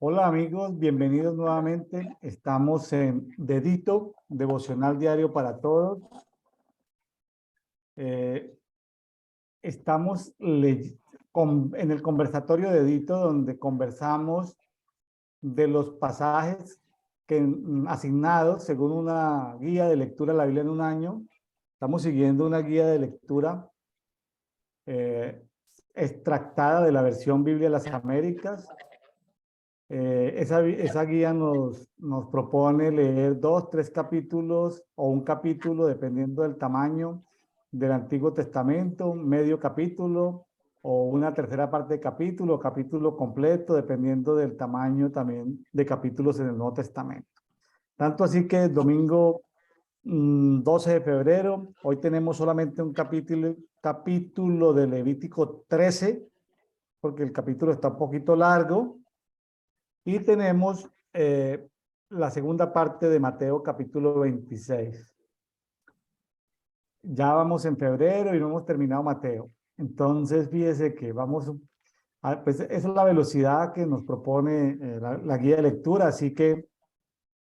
Hola amigos, bienvenidos nuevamente. Estamos en Dedito, Devocional Diario para Todos. Eh, estamos en el conversatorio Dedito, donde conversamos de los pasajes asignados según una guía de lectura de la Biblia en un año. Estamos siguiendo una guía de lectura extractada de la versión Biblia de las Américas. Esa guía nos propone leer 2, 3 capítulos o un capítulo, dependiendo del tamaño del Antiguo Testamento, medio capítulo o una tercera parte de capítulo, o capítulo completo, dependiendo del tamaño también de capítulos en el Nuevo Testamento. Tanto así que el domingo 12 de febrero, hoy tenemos solamente un capítulo de Levítico 13, porque el capítulo está un poquito largo. Y tenemos la segunda parte de Mateo capítulo 26. Ya vamos en febrero y no hemos terminado Mateo. Entonces, fíjese que pues esa es la velocidad que nos propone la guía de lectura, así que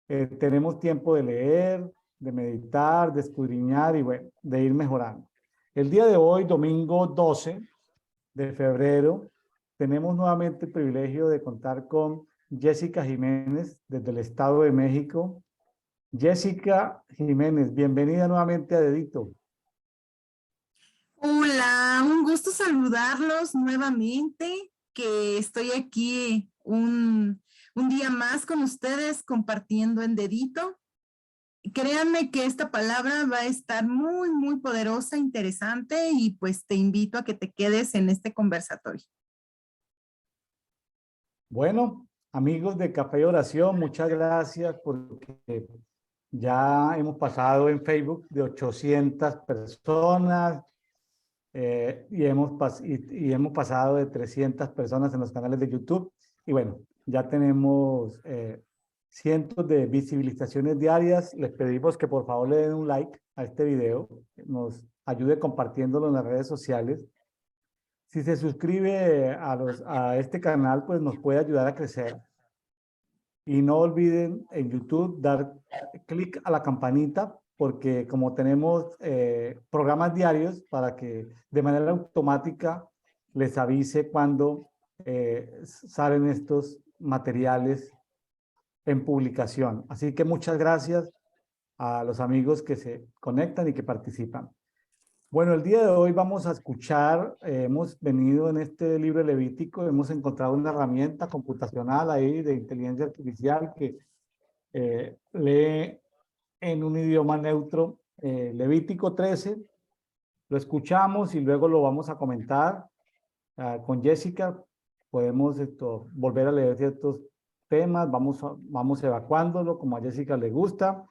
tenemos tiempo de leer, de meditar, de escudriñar y bueno, de ir mejorando. El día de hoy, domingo 12 de febrero, tenemos nuevamente el privilegio de contar con Jessica Jiménez desde el Estado de México. Jessica Jiménez, bienvenida nuevamente a Dedito. Hola, un gusto saludarlos nuevamente, que estoy aquí un día más con ustedes compartiendo en Dedito. Créanme que esta palabra va a estar muy poderosa, interesante y pues te invito a que te quedes en este conversatorio. Bueno, amigos de Café y Oración, muchas gracias porque ya hemos pasado en Facebook de 800 personas y hemos pasado de 300 personas en los canales de YouTube. Y bueno, ya tenemos cientos de visibilizaciones diarias. Les pedimos que por favor le den un like a este video, nos ayude compartiéndolo en las redes sociales. Si se suscribe a este canal, pues nos puede ayudar a crecer. Y no olviden en YouTube dar clic a la campanita, porque como tenemos programas diarios para que de manera automática les avise cuando salen estos materiales en publicación. Así que muchas gracias a los amigos que se conectan y que participan. Bueno, el día de hoy vamos a escuchar, hemos venido en este libro Levítico, hemos encontrado una herramienta computacional ahí de inteligencia artificial que lee en un idioma neutro Levítico 13, lo escuchamos y luego lo vamos a comentar con Jessica. Podemos volver a leer ciertos temas, vamos evacuándolo como a Jessica le gusta,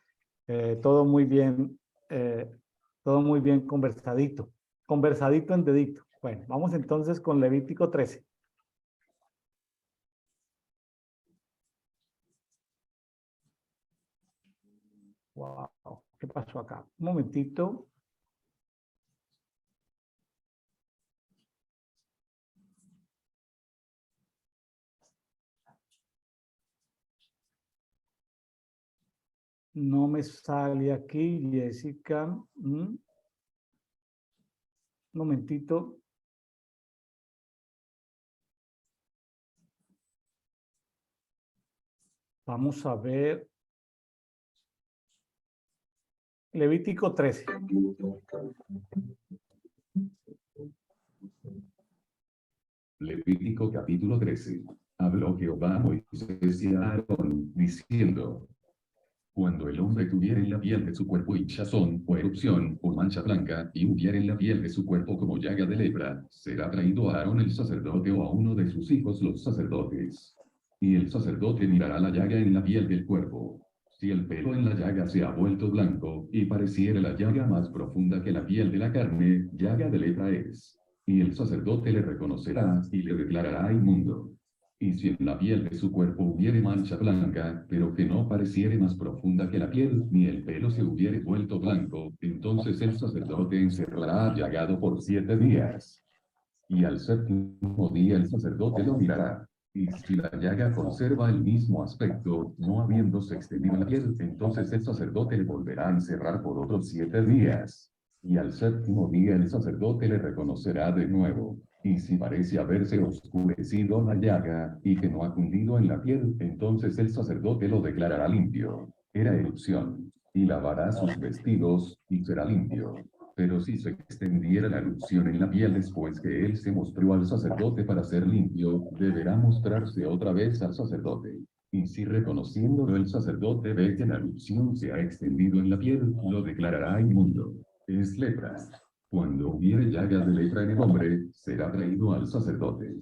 todo muy bien, eh, todo muy bien conversadito en dedito. Bueno, vamos entonces con Levítico 13. Wow, ¿qué pasó acá? Un momentito. No me sale aquí, Jessica. Un momentito. Vamos a ver. Levítico 13. Levítico capítulo 13. Habló Jehová a Moisés y a Aarón, diciendo: Cuando el hombre tuviere en la piel de su cuerpo hinchazón, o erupción, o mancha blanca, y hubiere en la piel de su cuerpo como llaga de lepra, será traído a Aarón el sacerdote o a uno de sus hijos los sacerdotes. Y el sacerdote mirará la llaga en la piel del cuerpo. Si el pelo en la llaga se ha vuelto blanco, y pareciere la llaga más profunda que la piel de la carne, llaga de lepra es. Y el sacerdote le reconocerá, y le declarará inmundo. Y si en la piel de su cuerpo hubiere mancha blanca, pero que no pareciere más profunda que la piel, ni el pelo se hubiere vuelto blanco, entonces el sacerdote encerrará al llagado por 7 días. Y al séptimo día el sacerdote lo mirará. Y si la llaga conserva el mismo aspecto, no habiéndose extendido la piel, entonces el sacerdote le volverá a encerrar por otros 7 días. Y al séptimo día el sacerdote le reconocerá de nuevo. Y si parece haberse oscurecido la llaga, y que no ha cundido en la piel, entonces el sacerdote lo declarará limpio. Era erupción. Y lavará sus vestidos, y será limpio. Pero si se extendiera la erupción en la piel después que él se mostró al sacerdote para ser limpio, deberá mostrarse otra vez al sacerdote. Y si reconociéndolo el sacerdote ve que la erupción se ha extendido en la piel, lo declarará inmundo. Es lepra. Cuando hubiere llaga de lepra en el hombre, será traído al sacerdote.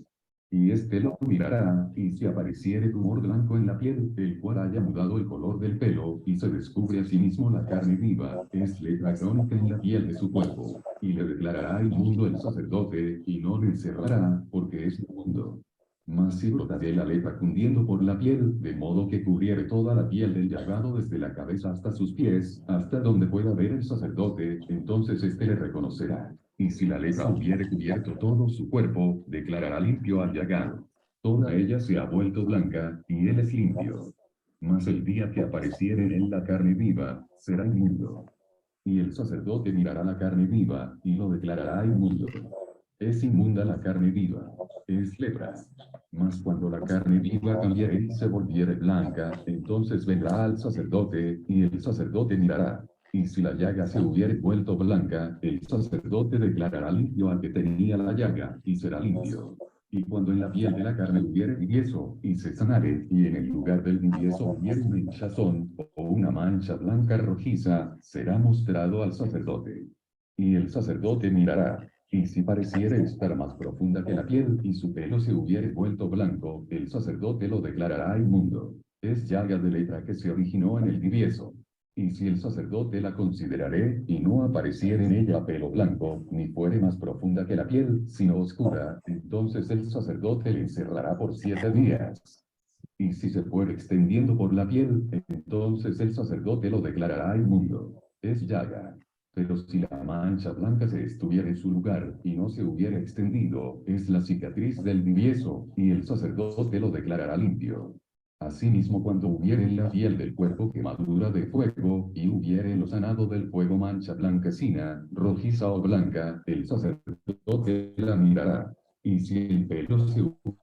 Y éste lo mirará, y si apareciere tumor blanco en la piel, el cual haya mudado el color del pelo, y se descubre a sí mismo la carne viva, es lepra crónica en la piel de su cuerpo. Y le declarará inmundo el sacerdote, y no le encerrará, porque es inmundo. Mas si brotare la lepra cundiendo por la piel, de modo que cubriere toda la piel del llagado desde la cabeza hasta sus pies, hasta donde pueda ver el sacerdote, entonces éste le reconocerá. Y si la lepra hubiere cubierto todo su cuerpo, declarará limpio al llagado. Toda ella se ha vuelto blanca, y él es limpio. Mas el día que apareciere en él la carne viva, será inmundo. Y el sacerdote mirará la carne viva, y lo declarará inmundo. Es inmunda la carne viva. Es lepra. Mas cuando la carne viva cambiare y se volviere blanca, entonces vendrá al sacerdote, y el sacerdote mirará. Y si la llaga se hubiere vuelto blanca, el sacerdote declarará limpio al que tenía la llaga, y será limpio. Y cuando en la piel de la carne hubiere divieso, y se sanare, y en el lugar del divieso hubiere una hinchazón, o una mancha blanca rojiza, será mostrado al sacerdote. Y el sacerdote mirará, y si pareciere estar más profunda que la piel, y su pelo se hubiere vuelto blanco, el sacerdote lo declarará inmundo. Es llaga de lepra que se originó en el divieso. Y si el sacerdote la considerare, y no apareciere en ella pelo blanco, ni fuere más profunda que la piel, sino oscura, entonces el sacerdote le encerrará por 7 días. Y si se fuere extendiendo por la piel, entonces el sacerdote lo declarará inmundo. Es llaga. Pero si la mancha blanca se estuviera en su lugar, y no se hubiera extendido, es la cicatriz del divieso, y el sacerdote lo declarará limpio. Asimismo, cuando hubiere en la piel del cuerpo quemadura de fuego, y hubiere en lo sanado del fuego mancha blanquecina, rojiza o blanca, el sacerdote la mirará. Y si el pelo se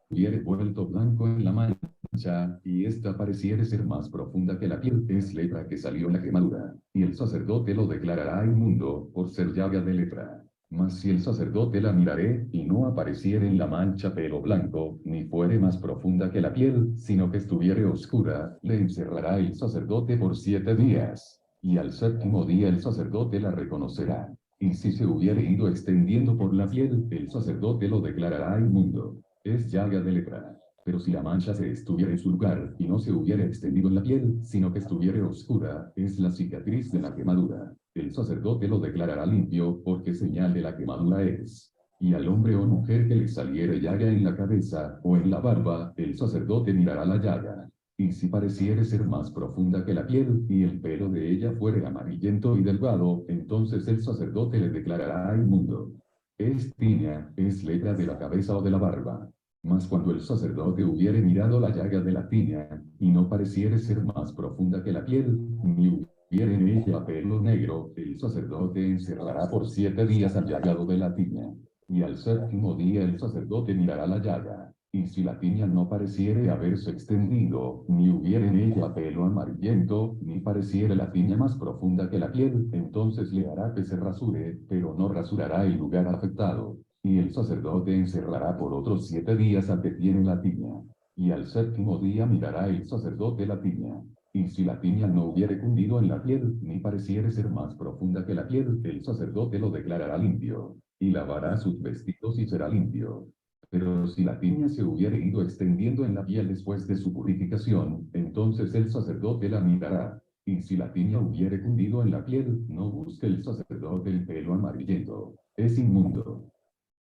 hubiere vuelto blanco en la mancha, y ésta pareciere ser más profunda que la piel, es lepra que salió en la quemadura, y el sacerdote lo declarará inmundo, por ser llaga de lepra. Mas si el sacerdote la mirare, y no apareciere en la mancha pelo blanco, ni fuere más profunda que la piel, sino que estuviere oscura, le encerrará el sacerdote por 7 días. Y al séptimo día el sacerdote la reconocerá. Y si se hubiere ido extendiendo por la piel, el sacerdote lo declarará inmundo. Es llaga de lepra. Pero si la mancha se estuviera en su lugar, y no se hubiera extendido en la piel, sino que estuviere oscura, es la cicatriz de la quemadura. El sacerdote lo declarará limpio, porque señal de la quemadura es. Y al hombre o mujer que le saliere llaga en la cabeza, o en la barba, el sacerdote mirará la llaga. Y si pareciere ser más profunda que la piel, y el pelo de ella fuere amarillento y delgado, entonces el sacerdote le declarará inmundo. Es tiña, es lepra de la cabeza o de la barba. Mas cuando el sacerdote hubiere mirado la llaga de la tiña, y no pareciere ser más profunda que la piel, ni hubiere en ella pelo negro, el sacerdote encerrará por 7 días al llagado de la tiña. Y al séptimo día el sacerdote mirará la llaga. Y si la tiña no pareciere haberse extendido, ni hubiere en ella pelo amarillento, ni pareciere la tiña más profunda que la piel, entonces le hará que se rasure, pero no rasurará el lugar afectado. Y el sacerdote encerrará por otros 7 días al que tiene la tiña. Y al séptimo día mirará el sacerdote la tiña. Y si la tiña no hubiere cundido en la piel, ni pareciere ser más profunda que la piel, el sacerdote lo declarará limpio. Y lavará sus vestidos y será limpio. Pero si la tiña se hubiere ido extendiendo en la piel después de su purificación, entonces el sacerdote la mirará. Y si la tiña hubiere cundido en la piel, no busque el sacerdote el pelo amarillento. Es inmundo.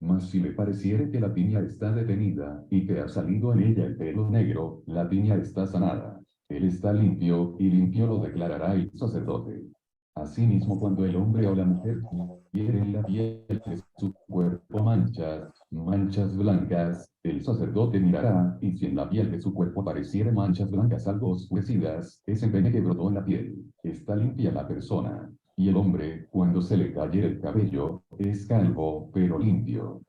Mas si le pareciere que la tiña está detenida, y que ha salido en ella el pelo negro, la tiña está sanada. Él está limpio, y limpio lo declarará el sacerdote. Asimismo, cuando el hombre o la mujer tuviere en la piel de su cuerpo manchas, manchas blancas, el sacerdote mirará, y si en la piel de su cuerpo aparecieren manchas blancas algo oscurecidas, es el pene que brotó en la piel. Está limpia la persona. Y el hombre, cuando se le cayere el cabello, es calvo, pero limpio.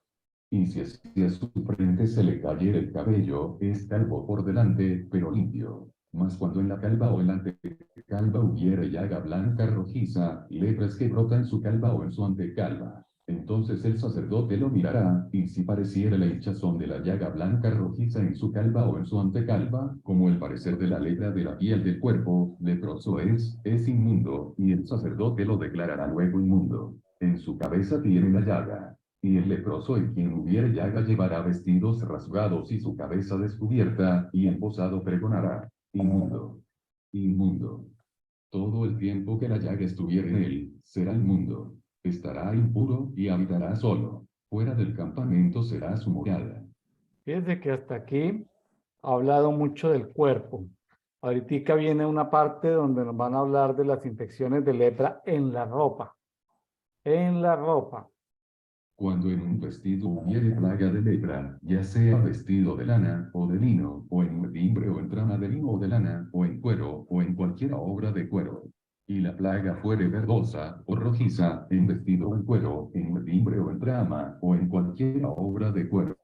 Y si a su frente se le cayere el cabello, es calvo por delante, pero limpio. Mas cuando en la calva o en la antecalva hubiere llaga blanca rojiza, lepras que brota en su calva o en su antecalva, entonces el sacerdote lo mirará, y si pareciere la hinchazón de la llaga blanca rojiza en su calva o en su antecalva, como el parecer de la lepra de la piel del cuerpo, leproso es inmundo, y el sacerdote lo declarará luego inmundo. En su cabeza tiene la llaga. Y el leproso en quien hubiere llaga llevará vestidos rasgados y su cabeza descubierta, y embozado pregonará: inmundo, inmundo. Todo el tiempo que la llaga estuviere en él, será inmundo. Estará impuro y habitará solo. Fuera del campamento será su morada. Fíjense que hasta aquí ha hablado mucho del cuerpo. Ahorita viene una parte donde nos van a hablar de las infecciones de lepra en la ropa. En la ropa. Cuando en un vestido hubiere plaga de lepra, ya sea vestido de lana, o de lino, o en timbre o en trama de lino o de lana, o en cuero, o en cualquiera obra de cuero, y la plaga fuere verdosa, o rojiza, en vestido o en cuero, en timbre o en trama, o en cualquiera obra de cuero,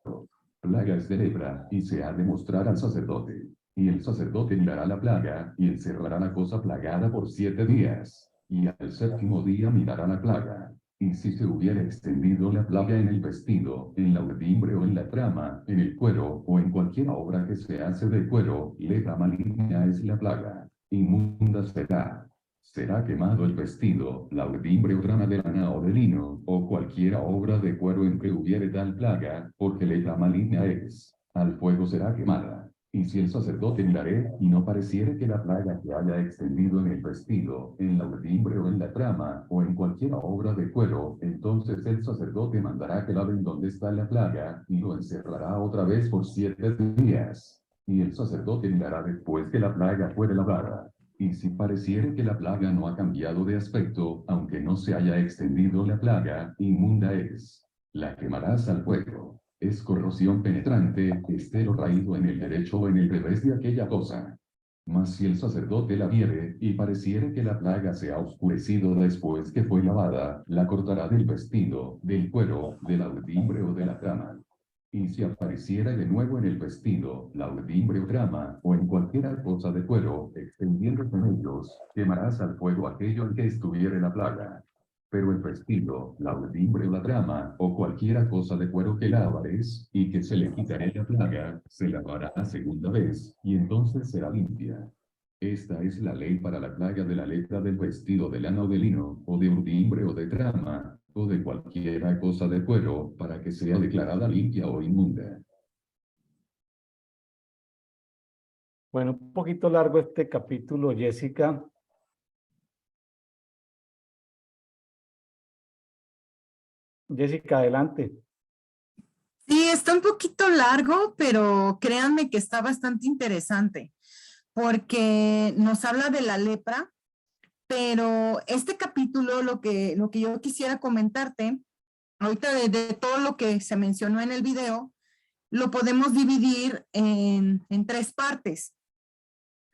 plagas de lepra, y se ha de mostrar al sacerdote. Y el sacerdote mirará la plaga, y encerrará la cosa plagada por 7 días, y al 7º día mirará la plaga. Y si se hubiera extendido la plaga en el vestido, en la urdimbre o en la trama, en el cuero, o en cualquier obra que se hace de cuero, lepra maligna es la plaga. Inmunda será. Será quemado el vestido, la urdimbre o trama de lana o de lino, o cualquiera obra de cuero en que hubiere tal plaga, porque lepra maligna es. Al fuego será quemada. Y si el sacerdote mirare, y no pareciere que la plaga se haya extendido en el vestido, en la urdimbre o en la trama, o en cualquiera obra de cuero, entonces el sacerdote mandará que laven donde está la plaga, y lo encerrará otra vez por 7 días. Y el sacerdote mirará después que la plaga fuere lavada. Y si pareciere que la plaga no ha cambiado de aspecto, aunque no se haya extendido la plaga, inmunda es. La quemarás al fuego. Es corrosión penetrante, estero raído en el derecho o en el revés de aquella cosa. Mas si el sacerdote la viere, y pareciere que la plaga se ha oscurecido después que fue lavada, la cortará del vestido, del cuero, de la urdimbre o de la trama. Y si apareciera de nuevo en el vestido, la urdimbre o trama, o en cualquier cosa de cuero, extendiéndose en ellos, quemarás al fuego aquello en que estuviere la plaga. Pero el vestido, la urdimbre o la trama, o cualquiera cosa de cuero que lavares, y que se le quitaré la plaga, se lavará 2ª vez, y entonces será limpia. Esta es la ley para la plaga de la lepra del vestido de lana o de lino, o de urdimbre o de trama, o de cualquiera cosa de cuero, para que sea declarada limpia o inmunda. Bueno, un poquito largo este capítulo, Jessica. Jessica, adelante. Sí, está un poquito largo, pero créanme que está bastante interesante porque nos habla de la lepra, pero este capítulo, lo que yo quisiera comentarte, ahorita de todo lo que se mencionó en el video, lo podemos dividir en 3 partes.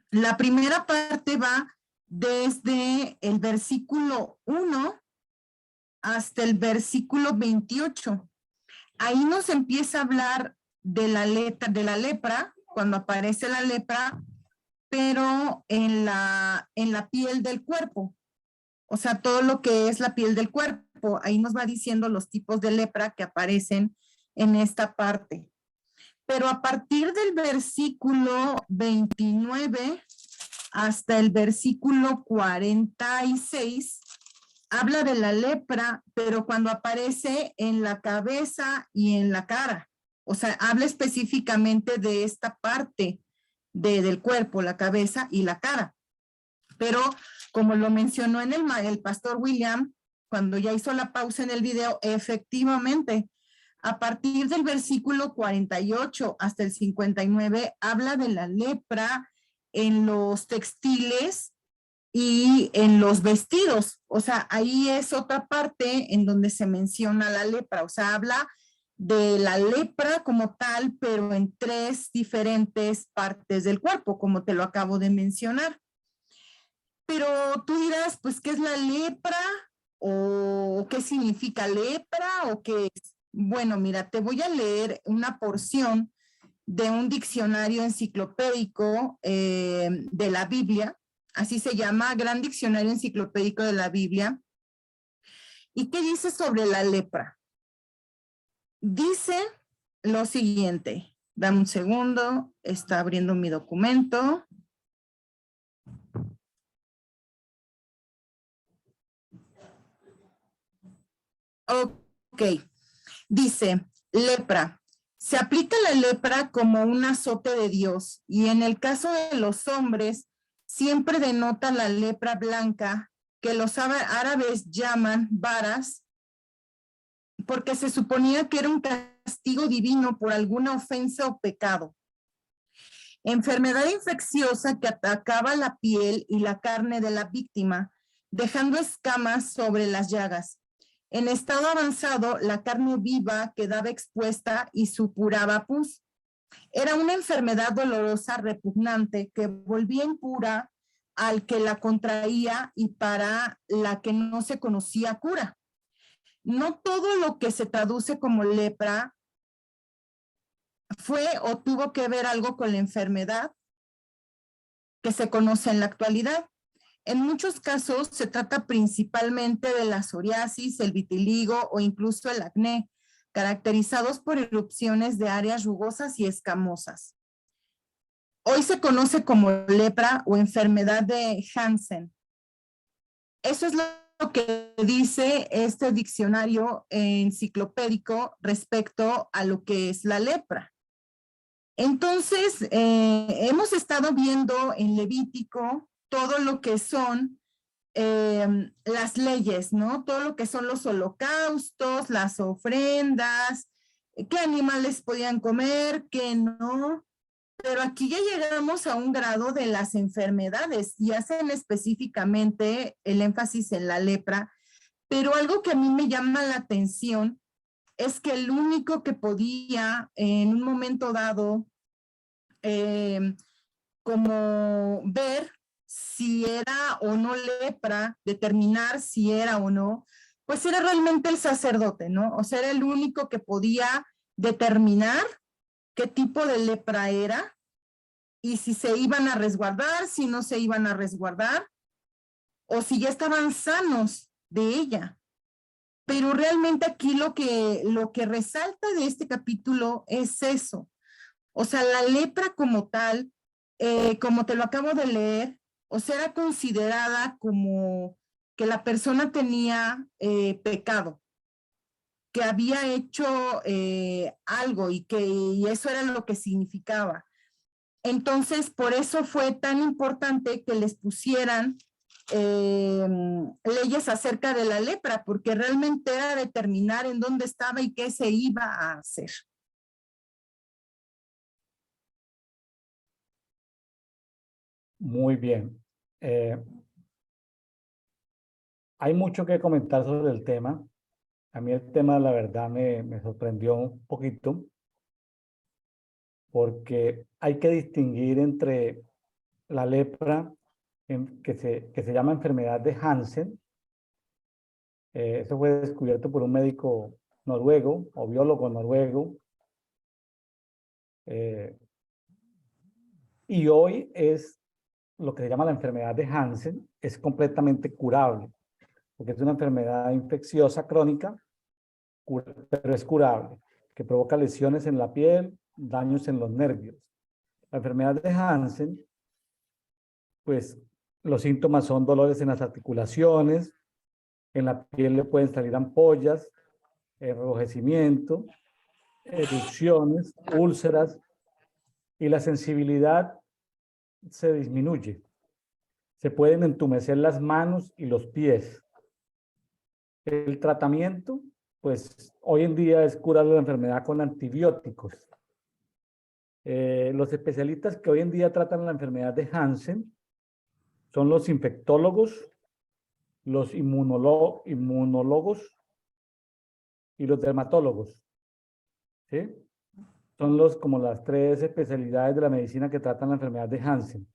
La primera parte va desde el versículo 1 hasta el versículo 28. Ahí nos empieza a hablar de la lepra, cuando aparece la lepra, pero en la piel del cuerpo. O sea, todo lo que es la piel del cuerpo. Ahí nos va diciendo los tipos de lepra que aparecen en esta parte. Pero a partir del versículo 29 hasta el versículo 46, habla de la lepra, pero cuando aparece en la cabeza y en la cara. O sea, habla específicamente de esta parte del cuerpo, la cabeza y la cara. Pero como lo mencionó en el pastor William, cuando ya hizo la pausa en el video, efectivamente, a partir del versículo 48 hasta el 59, habla de la lepra en los textiles y en los vestidos. O sea, ahí es otra parte en donde se menciona la lepra. O sea, habla de la lepra como tal, pero en 3 diferentes partes del cuerpo, como te lo acabo de mencionar. Pero tú dirás, pues, ¿qué es la lepra? ¿O qué significa lepra? ¿O qué es? Bueno, mira, te voy a leer una porción de un diccionario enciclopédico de la Biblia, así se llama, Gran Diccionario Enciclopédico de la Biblia. ¿Y qué dice sobre la lepra? Dice lo siguiente, dame un segundo, está abriendo mi documento. Ok, dice, lepra. Se aplica la lepra como un azote de Dios y en el caso de los hombres siempre denota la lepra blanca que los árabes llaman varas porque se suponía que era un castigo divino por alguna ofensa o pecado. Enfermedad infecciosa que atacaba la piel y la carne de la víctima, dejando escamas sobre las llagas. En estado avanzado, la carne viva quedaba expuesta y supuraba pus. Era una enfermedad dolorosa, repugnante, que volvía impura al que la contraía y para la que no se conocía cura. No todo lo que se traduce como lepra fue o tuvo que ver algo con la enfermedad que se conoce en la actualidad. En muchos casos se trata principalmente de la psoriasis, el vitiligo o incluso el acné, caracterizados por erupciones de áreas rugosas y escamosas. Hoy se conoce como lepra o enfermedad de Hansen. Eso es lo que dice este diccionario enciclopédico respecto a lo que es la lepra. Entonces, hemos estado viendo en Levítico todo lo que son las leyes, ¿no? Todo lo que son los holocaustos, las ofrendas, qué animales podían comer, qué no. Pero aquí ya llegamos a un grado de las enfermedades y hacen específicamente el énfasis en la lepra. Pero algo que a mí me llama la atención es que el único que podía en un momento dado como ver si era o no lepra, determinar si era o no, pues era realmente el sacerdote, ¿no? O sea, era el único que podía determinar qué tipo de lepra era y si se iban a resguardar, si no se iban a resguardar, o si ya estaban sanos de ella. Pero realmente aquí lo que resalta de este capítulo es eso. O sea, la lepra como tal, como te lo acabo de leer, o sea, era considerada como que la persona tenía pecado, que había hecho algo y eso era lo que significaba. Entonces, por eso fue tan importante que les pusieran leyes acerca de la lepra, porque realmente era determinar en dónde estaba y qué se iba a hacer. Muy bien. Hay mucho que comentar sobre el tema. A mí el tema, la verdad, me sorprendió un poquito porque hay que distinguir entre la lepra, que se llama enfermedad de Hansen. Eso fue descubierto por un médico noruego o biólogo noruego. Y hoy es lo que se llama la enfermedad de Hansen, es completamente curable, porque es una enfermedad infecciosa crónica, pero es curable, que provoca lesiones en la piel, daños en los nervios. La enfermedad de Hansen, pues los síntomas son dolores en las articulaciones, en la piel le pueden salir ampollas, enrojecimiento, erupciones, úlceras, y la sensibilidad se disminuye. Se pueden entumecer las manos y los pies. El tratamiento, pues hoy en día es curar la enfermedad con antibióticos. Los especialistas que hoy en día tratan la enfermedad de Hansen son los infectólogos, los inmunólogos y los dermatólogos. ¿sí? Son como las tres especialidades de la medicina que tratan la enfermedad de Hansen.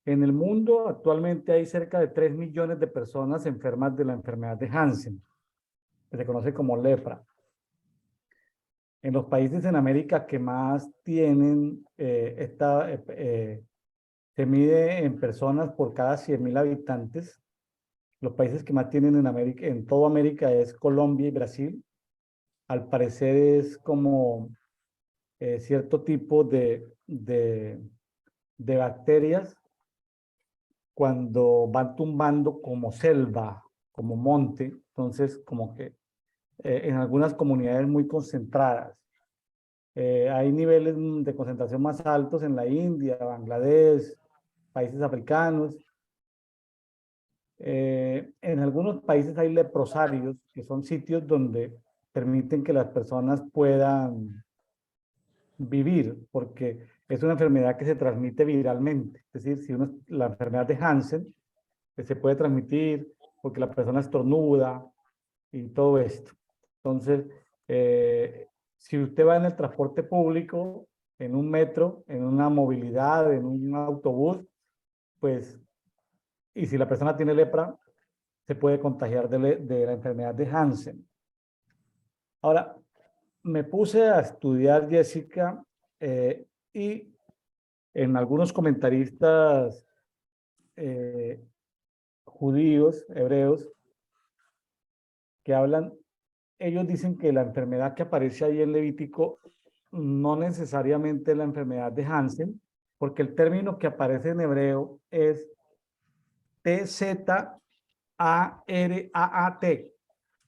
En el mundo actualmente hay cerca de 3 millones de personas enfermas de la enfermedad de Hansen, que se conoce como lepra. En los países en América que más tienen se mide en personas por cada 100.000 habitantes. Los países que más tienen en América, en toda América, es Colombia y Brasil. Al parecer es como cierto tipo de bacterias cuando van tumbando como selva, como monte, entonces como que en algunas comunidades muy concentradas. Hay niveles de concentración más altos en la India, Bangladesh, países africanos. En algunos países hay leprosarios, que son sitios donde permiten que las personas puedan vivir, porque es una enfermedad que se transmite viralmente. Es decir, si la enfermedad de Hansen, que se puede transmitir porque la persona estornuda y todo esto. Entonces, si usted va en el transporte público, en un metro, en una movilidad, en un autobús, pues, y si la persona tiene lepra, se puede contagiar de la enfermedad de Hansen. Ahora, me puse a estudiar, Jessica, y en algunos comentaristas judíos, hebreos, que hablan, ellos dicen que la enfermedad que aparece ahí en Levítico no necesariamente es la enfermedad de Hansen, porque el término que aparece en hebreo es TZARAAT,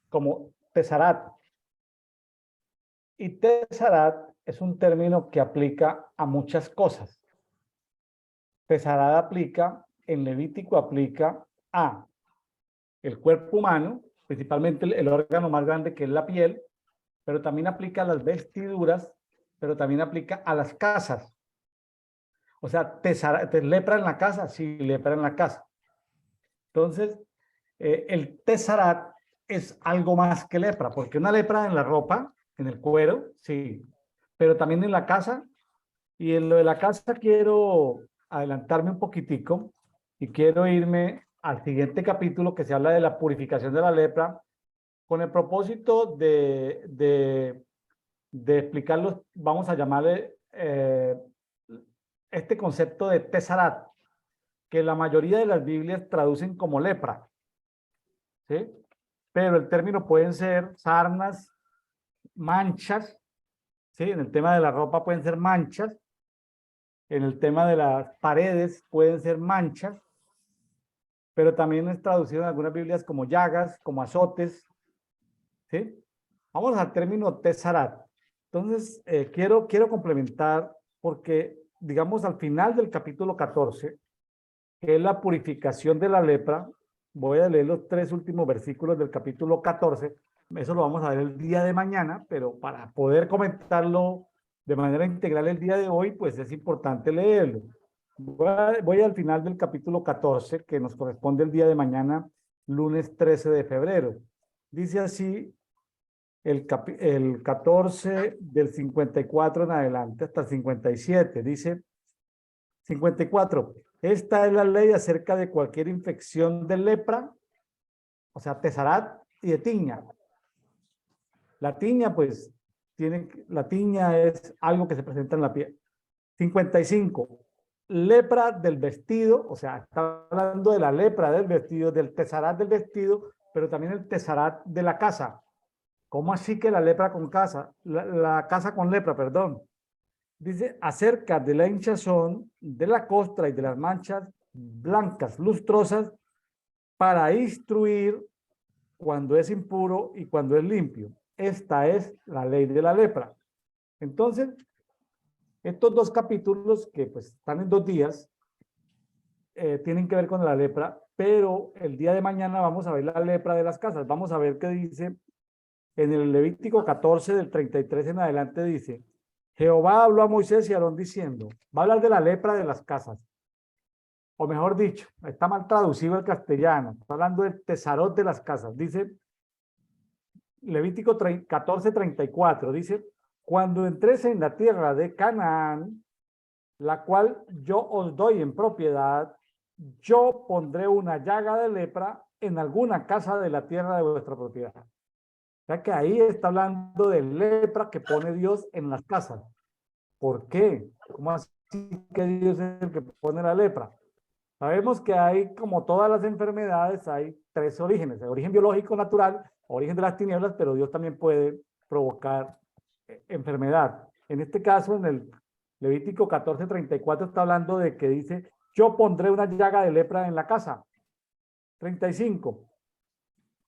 como Tesarat. Y Tesarat es un término que aplica a muchas cosas. Tesarat aplica, en Levítico aplica a el cuerpo humano, principalmente el órgano más grande que es la piel, pero también aplica a las vestiduras, pero también aplica a las casas. O sea, lepra en la casa, sí, lepra en la casa. Entonces, el tesarat es algo más que lepra, porque una lepra en la ropa, en el cuero, sí, pero también en la casa. Y en lo de la casa quiero adelantarme un poquitico y quiero irme al siguiente capítulo que se habla de la purificación de la lepra, con el propósito de explicarlos, vamos a llamarle este concepto de tesarat, que la mayoría de las Biblias traducen como lepra, ¿sí? Pero el término pueden ser sarnas, manchas, ¿sí? En el tema de la ropa pueden ser manchas, en el tema de las paredes pueden ser manchas, pero también es traducido en algunas Biblias como llagas, como azotes, ¿sí? Vamos al término tesarat. Entonces, quiero complementar porque, digamos, al final del capítulo 14, que es la purificación de la lepra, voy a leer los 3 últimos versículos del capítulo 14, eso lo vamos a ver el día de mañana, pero para poder comentarlo de manera integral el día de hoy, pues es importante leerlo. Voy al final del capítulo 14, que nos corresponde el día de mañana, lunes 13 de febrero. Dice así el 14 del 54 en adelante hasta el 57. Dice 54. Esta es la ley acerca de cualquier infección de lepra, o sea, tesarat y de tiña. La tiña, pues, la tiña es algo que se presenta en la piel. 55. Lepra del vestido, o sea, está hablando de la lepra del vestido, del tesarat del vestido, pero también el tesarat de la casa. ¿Cómo así que la lepra con casa? La casa con lepra, perdón. Dice, acerca de la hinchazón, de la costra y de las manchas blancas, lustrosas, para instruir cuando es impuro y cuando es limpio. Esta es la ley de la lepra. Entonces, estos 2 capítulos, que pues están en 2 días, tienen que ver con la lepra, pero el día de mañana vamos a ver la lepra de las casas. Vamos a ver qué dice en el Levítico 14, del 33 en adelante, dice, Jehová habló a Moisés y a Aarón diciendo, va a hablar de la lepra de las casas. O mejor dicho, está mal traducido al castellano, está hablando del tesarot de las casas. Dice, Levítico 14, 34, dice, cuando entréis en la tierra de Canaán, la cual yo os doy en propiedad, yo pondré una llaga de lepra en alguna casa de la tierra de vuestra propiedad. O sea que ahí está hablando de lepra que pone Dios en las casas. ¿Por qué? ¿Cómo así que Dios es el que pone la lepra? Sabemos que hay, como todas las enfermedades, hay tres orígenes: el origen biológico natural, origen de las tinieblas, pero Dios también puede provocar enfermedad. En este caso, en el Levítico 14:34 está hablando de que dice, yo pondré una llaga de lepra en la casa. 35.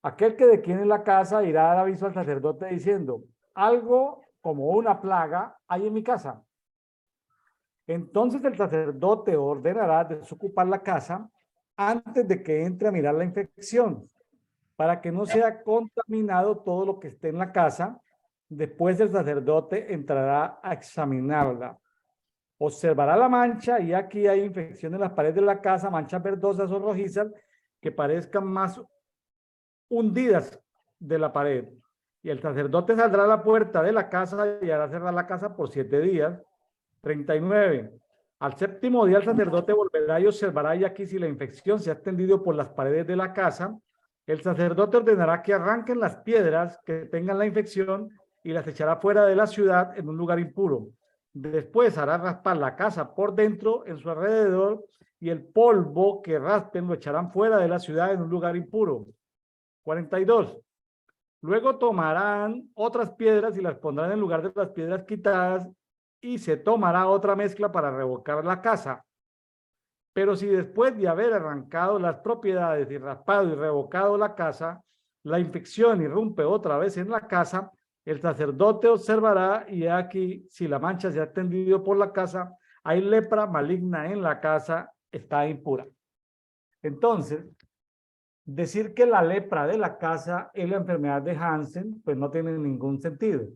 Aquel que dequiene la casa irá a dar aviso al sacerdote diciendo, algo como una plaga hay en mi casa. Entonces el sacerdote ordenará desocupar la casa antes de que entre a mirar la infección, para que no sea contaminado todo lo que esté en la casa. Después el sacerdote entrará a examinarla. Observará la mancha y aquí hay infección en las paredes de la casa, manchas verdosas o rojizas que parezcan más hundidas de la pared. Y el sacerdote saldrá a la puerta de la casa y hará cerrar la casa por 7 días. 39. Al séptimo día el sacerdote volverá y observará y aquí si la infección se ha extendido por las paredes de la casa. El sacerdote ordenará que arranquen las piedras que tengan la infección y las echará fuera de la ciudad en un lugar impuro. Después hará raspar la casa por dentro en su alrededor y el polvo que raspen lo echarán fuera de la ciudad en un lugar impuro. 42. Luego tomarán otras piedras y las pondrán en lugar de las piedras quitadas y se tomará otra mezcla para revocar la casa. Pero si después de haber arrancado las propiedades y raspado y revocado la casa, la infección irrumpe otra vez en la casa, el sacerdote observará y aquí si la mancha se ha extendido por la casa, hay lepra maligna en la casa, está impura. Entonces, decir que la lepra de la casa es la enfermedad de Hansen, pues no tiene ningún sentido.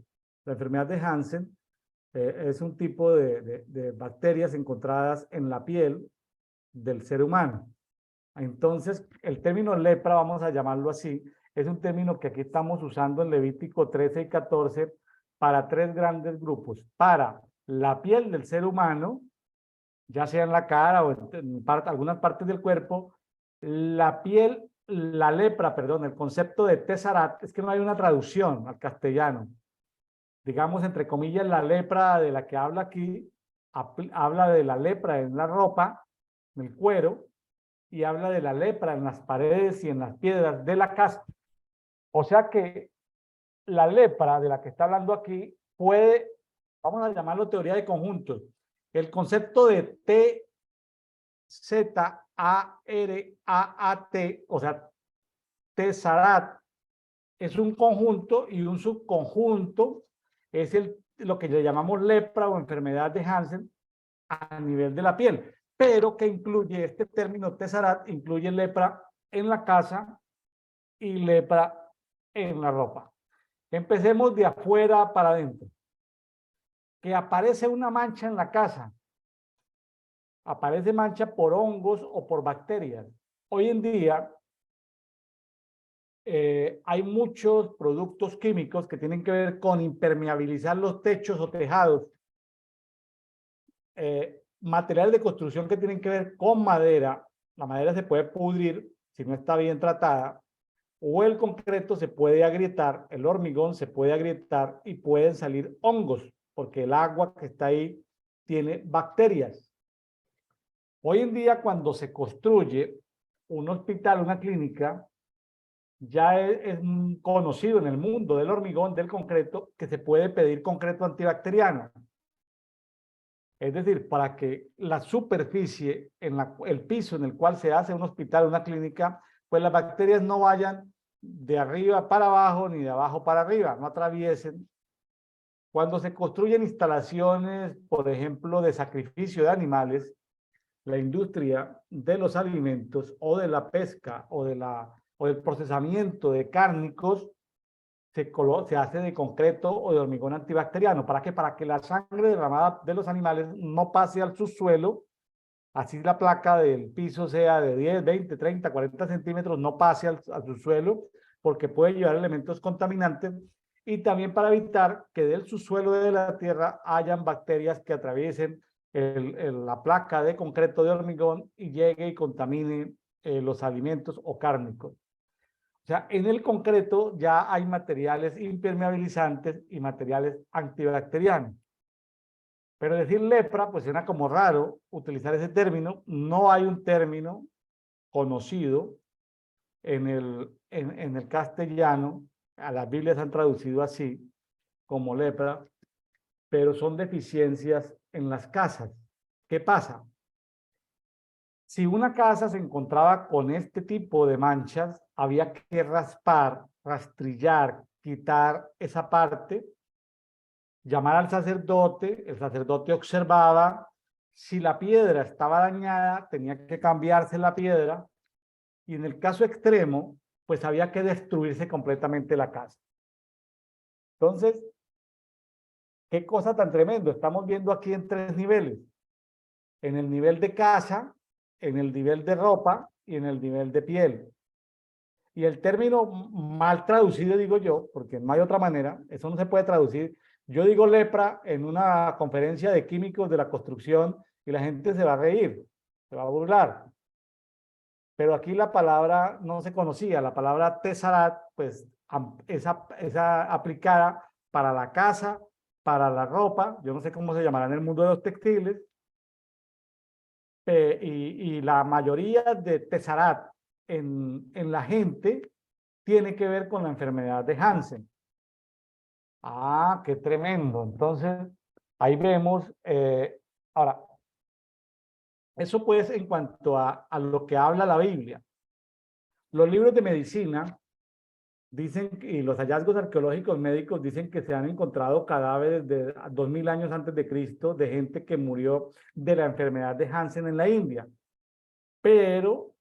La enfermedad de Hansen es un tipo de bacterias encontradas en la piel del ser humano. Entonces, el término lepra, vamos a llamarlo así, es un término que aquí estamos usando en Levítico 13 y 14 para tres grandes grupos. Para la piel del ser humano, ya sea en la cara o en algunas partes del cuerpo, la piel, la lepra, perdón, el concepto de tesarat, es que no hay una traducción al castellano. Digamos, entre comillas, la lepra de la que habla aquí, habla de la lepra en la ropa, en el cuero, y habla de la lepra en las paredes y en las piedras de la casa. O sea que la lepra de la que está hablando aquí puede, vamos a llamarlo teoría de conjuntos. El concepto de T-Z-A-R-A-A-T, o sea, tesarat, es un conjunto y un subconjunto es lo que le llamamos lepra o enfermedad de Hansen a nivel de la piel, pero que incluye este término tesarat, incluye lepra en la casa y lepra en la ropa. Empecemos de afuera para adentro. Que aparece una mancha en la casa, aparece mancha por hongos o por bacterias. Hoy en día hay muchos productos químicos que tienen que ver con impermeabilizar los techos o tejados, materiales de construcción que tienen que ver con madera. La madera se puede pudrir si no está bien tratada, o el concreto se puede agrietar, el hormigón se puede agrietar y pueden salir hongos, porque el agua que está ahí tiene bacterias. Hoy en día, cuando se construye un hospital, una clínica, ya es conocido en el mundo del hormigón, del concreto, que se puede pedir concreto antibacteriano. Es decir, para que la superficie, el piso en el cual se hace un hospital, una clínica, pues las bacterias no vayan de arriba para abajo ni de abajo para arriba, no atraviesen. Cuando se construyen instalaciones, por ejemplo, de sacrificio de animales, la industria de los alimentos o de la pesca o del procesamiento de cárnicos se hace de concreto o de hormigón antibacteriano. ¿Para qué? Para que la sangre derramada de los animales no pase al subsuelo, así la placa del piso sea de 10, 20, 30, 40 centímetros, no pase al subsuelo, porque puede llevar elementos contaminantes y también para evitar que del subsuelo de la tierra hayan bacterias que atraviesen la placa de concreto de hormigón y llegue y contamine los alimentos o cárnicos. O sea, en el concreto ya hay materiales impermeabilizantes y materiales antibacterianos. Pero decir lepra, pues suena como raro utilizar ese término. No hay un término conocido en el castellano. A las Biblias han traducido así, como lepra, pero son deficiencias en las casas. ¿Qué pasa? Si una casa se encontraba con este tipo de manchas, había que raspar, rastrillar, quitar esa parte, llamar al sacerdote, el sacerdote observaba, si la piedra estaba dañada, tenía que cambiarse la piedra, y en el caso extremo, pues había que destruirse completamente la casa. Entonces, qué cosa tan tremendo, estamos viendo aquí en 3 niveles, en el nivel de casa, en el nivel de ropa y en el nivel de piel. Y el término mal traducido, digo yo, porque no hay otra manera, eso no se puede traducir. Yo digo lepra en una conferencia de químicos de la construcción y la gente se va a reír, se va a burlar. Pero aquí la palabra no se conocía, la palabra tesarat, pues esa aplicada para la casa, para la ropa, yo no sé cómo se llamará en el mundo de los textiles, y la mayoría de tesarat en la gente tiene que ver con la enfermedad de Hansen. Ah, qué tremendo. Entonces, ahí vemos, ahora, eso pues en cuanto a lo que habla la Biblia. Los libros de medicina dicen, y los hallazgos arqueológicos médicos dicen que se han encontrado cadáveres de 2000 años antes de Cristo de gente que murió de la enfermedad de Hansen en la India. Pero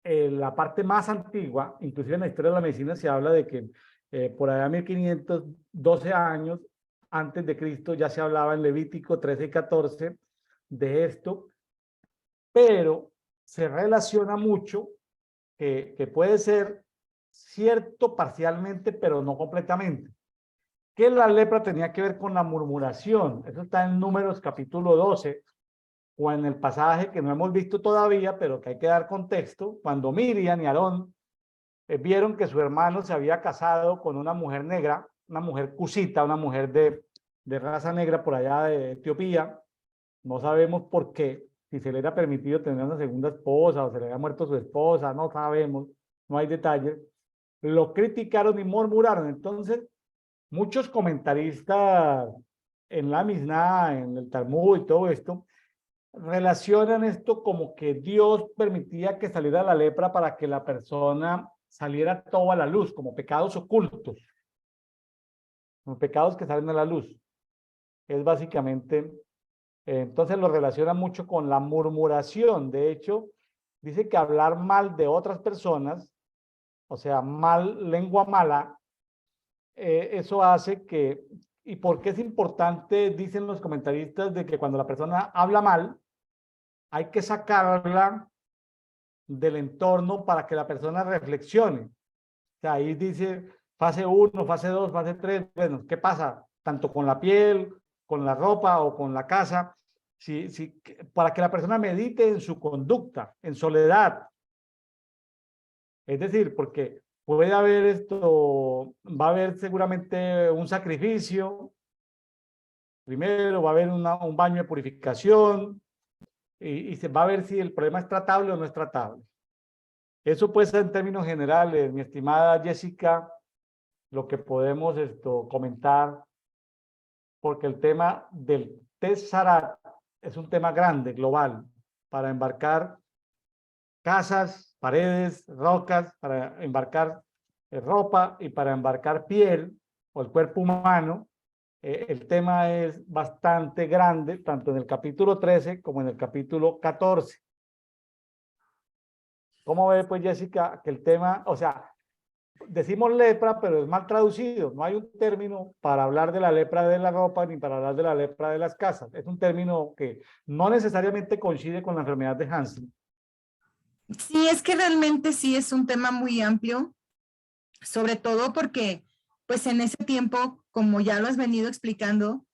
la parte más antigua, inclusive en la historia de la medicina se habla de que por allá 1512 años antes de Cristo ya se hablaba en Levítico 13 y 14 de esto, pero se relaciona mucho que puede ser cierto parcialmente, pero no completamente. Que la lepra tenía que ver con la murmuración. Eso está en Números capítulo 12, o en el pasaje que no hemos visto todavía, pero que hay que dar contexto, cuando Miriam y Aarón vieron que su hermano se había casado con una mujer negra, una mujer cusita, una mujer de raza negra por allá de Etiopía. No sabemos por qué, si se le era permitido tener una segunda esposa o se le había muerto su esposa, no sabemos, no hay detalles. Lo criticaron y murmuraron. Entonces, muchos comentaristas en la Misná, en el Talmud y todo esto, relacionan esto como que Dios permitía que saliera la lepra para que la persona saliera todo a la luz, como pecados ocultos, como pecados que salen a la luz. Es básicamente, entonces lo relaciona mucho con la murmuración. De hecho, dice que hablar mal de otras personas, o sea, lengua mala, eso hace que, ¿y por qué es importante? Dicen los comentaristas de que cuando la persona habla mal, hay que sacarla del entorno para que la persona reflexione. O sea, ahí dice fase 1, fase 2, fase 3. Bueno, ¿qué pasa? Tanto con la piel, con la ropa o con la casa, para que la persona medite en su conducta, en soledad. Es decir, porque puede haber va a haber seguramente un sacrificio. Primero va a haber un baño de purificación, y se va a ver si el problema es tratable o no es tratable. Eso puede ser en términos generales, mi estimada Jessica, lo que podemos comentar, porque el tema del Tesarat es un tema grande, global, para embarcar casas, paredes, rocas, para embarcar ropa y para embarcar piel o el cuerpo humano. El tema es bastante grande, tanto en el capítulo 13 como en el capítulo 14. ¿Cómo ve, pues, Jessica, que el tema, o sea, decimos lepra, pero es mal traducido? No hay un término para hablar de la lepra de la ropa ni para hablar de la lepra de las casas. Es un término que no necesariamente coincide con la enfermedad de Hansen. Sí, es que realmente sí es un tema muy amplio, sobre todo porque pues en ese tiempo, como ya lo has venido explicando,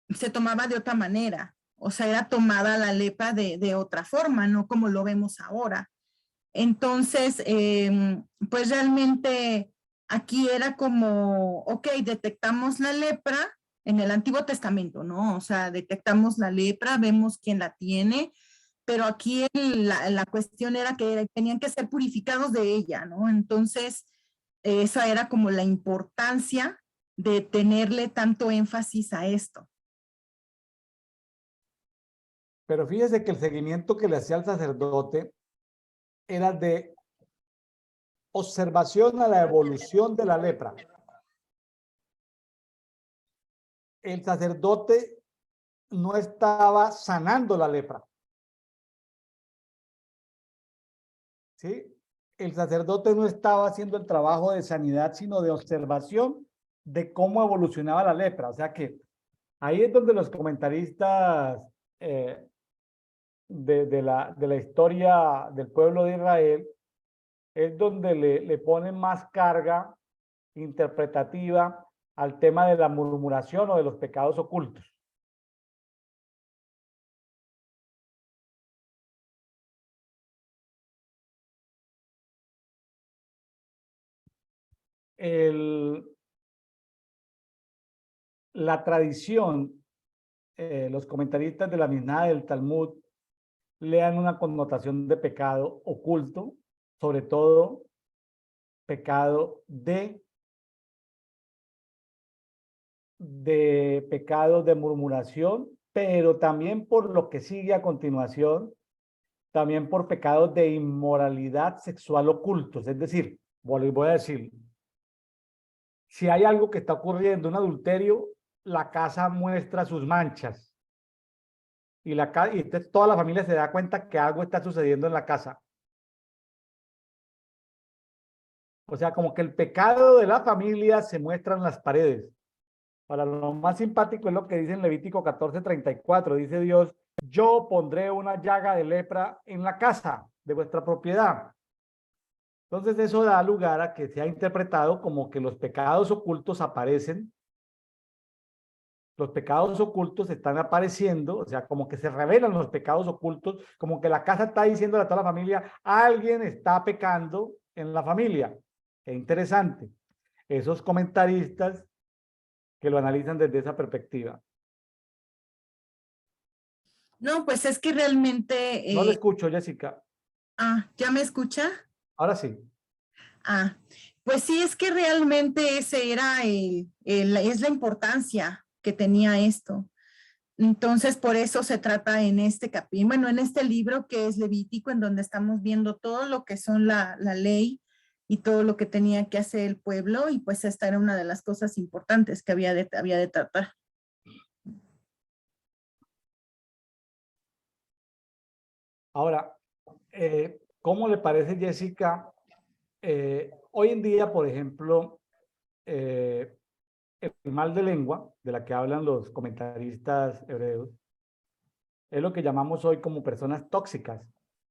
se tomaba de otra manera. O sea, era tomada la lepra de otra forma, no como lo vemos ahora. Entonces, pues realmente aquí era como, ok, detectamos la lepra en el Antiguo Testamento, ¿no? O sea, detectamos la lepra, vemos quién la tiene, pero aquí la cuestión era que tenían que ser purificados de ella, ¿no? Entonces, esa era como la importancia de tenerle tanto énfasis a esto. Pero fíjese que el seguimiento que le hacía al sacerdote era de observación a la evolución de la lepra. El sacerdote no estaba sanando la lepra. ¿Sí? El sacerdote no estaba haciendo el trabajo de sanidad, sino de observación de cómo evolucionaba la lepra. O sea que ahí es donde los comentaristas de la historia del pueblo de Israel es donde le ponen más carga interpretativa al tema de la murmuración o de los pecados ocultos. La tradición, los comentaristas de la Misná del Talmud le dan una connotación de pecado oculto, sobre todo pecado de pecado de murmuración, pero también por lo que sigue a continuación, también por pecados de inmoralidad sexual ocultos. Es decir, voy a decir, si hay algo que está ocurriendo, un adulterio, la casa muestra sus manchas y entonces toda la familia se da cuenta que algo está sucediendo en la casa. O sea, como que el pecado de la familia se muestra en las paredes. Para lo más simpático es lo que dice en Levítico 14:34. Dice Dios, yo pondré una llaga de lepra en la casa de vuestra propiedad. Entonces eso da lugar a que sea interpretado como que los pecados ocultos aparecen. Los pecados ocultos están apareciendo, o sea, como que se revelan los pecados ocultos, como que la casa está diciéndole a toda la familia, alguien está pecando en la familia. Qué interesante. Esos comentaristas que lo analizan desde esa perspectiva. No, pues es que realmente... No lo escucho, Jessica. ¿ya me escucha? Ahora sí. Pues sí, es que realmente ese era es la importancia que tenía esto. Entonces, por eso se trata en este capítulo, bueno, en este libro que es Levítico, en donde estamos viendo todo lo que son la ley y todo lo que tenía que hacer el pueblo, y pues esta era una de las cosas importantes que había de tratar. Ahora, ¿cómo le parece, Jessica? Hoy en día, por ejemplo, el mal de lengua, de la que hablan los comentaristas hebreos, es lo que llamamos hoy como personas tóxicas,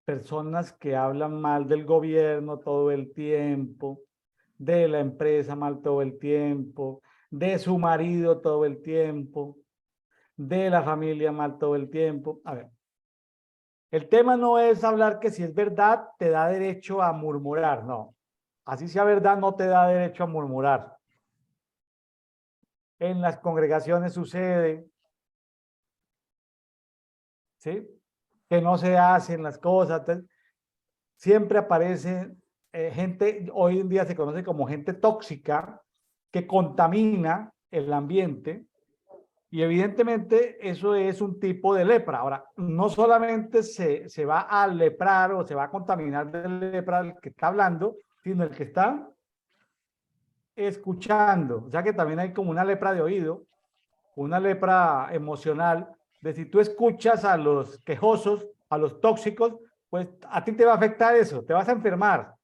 personas que hablan mal del gobierno todo el tiempo, de la empresa mal todo el tiempo, de su marido todo el tiempo, de la familia mal todo el tiempo. A ver, el tema no es hablar que si es verdad te da derecho a murmurar, no. Así sea verdad no te da derecho a murmurar. En las congregaciones sucede, ¿sí? Que no se hacen las cosas. Entonces, siempre aparece gente, hoy en día se conoce como gente tóxica, que contamina el ambiente, y evidentemente eso es un tipo de lepra. Ahora, no solamente se va a leprar o se va a contaminar de lepra el que está hablando, sino el que está escuchando. O sea que también hay como una lepra de oído, una lepra emocional, de si tú escuchas a los quejosos, a los tóxicos, pues a ti te va a afectar eso, te vas a enfermar,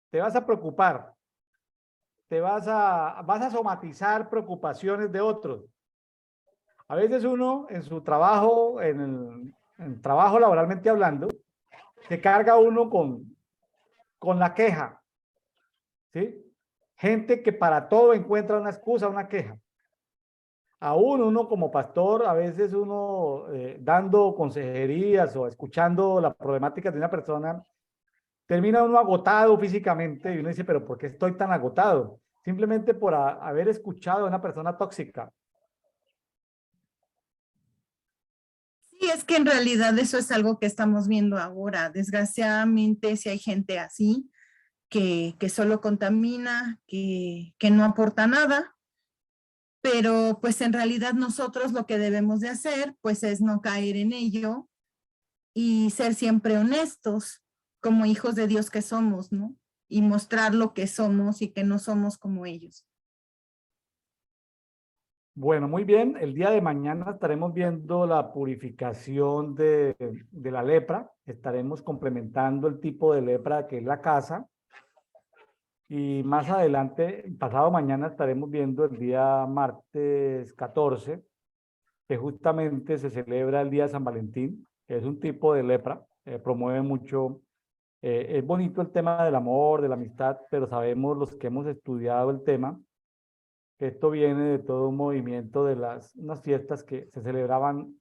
te vas a preocupar, vas a somatizar preocupaciones de otros. A veces uno en su trabajo, en el trabajo laboralmente hablando, se carga uno con la queja, ¿sí? gente que para todo encuentra una excusa, una queja. Aún uno como pastor, a veces uno dando consejerías o escuchando la problemática de una persona, termina uno agotado físicamente y uno dice, pero ¿por qué estoy tan agotado? Simplemente por haber escuchado a una persona tóxica. Sí, es que en realidad eso es algo que estamos viendo ahora. Desgraciadamente, si hay gente así, que solo contamina, que no aporta nada, pero pues en realidad nosotros lo que debemos de hacer pues es no caer en ello y ser siempre honestos como hijos de Dios que somos, ¿no? Y mostrar lo que somos y que no somos como ellos. Bueno, muy bien. El día de mañana estaremos viendo la purificación de la lepra. Estaremos complementando el tipo de lepra que es la casa. Y más adelante, pasado mañana, estaremos viendo el día martes 14, que justamente se celebra el día de San Valentín, que es un tipo de lepra. Promueve mucho. Es bonito el tema del amor, de la amistad, pero sabemos los que hemos estudiado el tema que esto viene de todo un movimiento de unas fiestas que se celebraban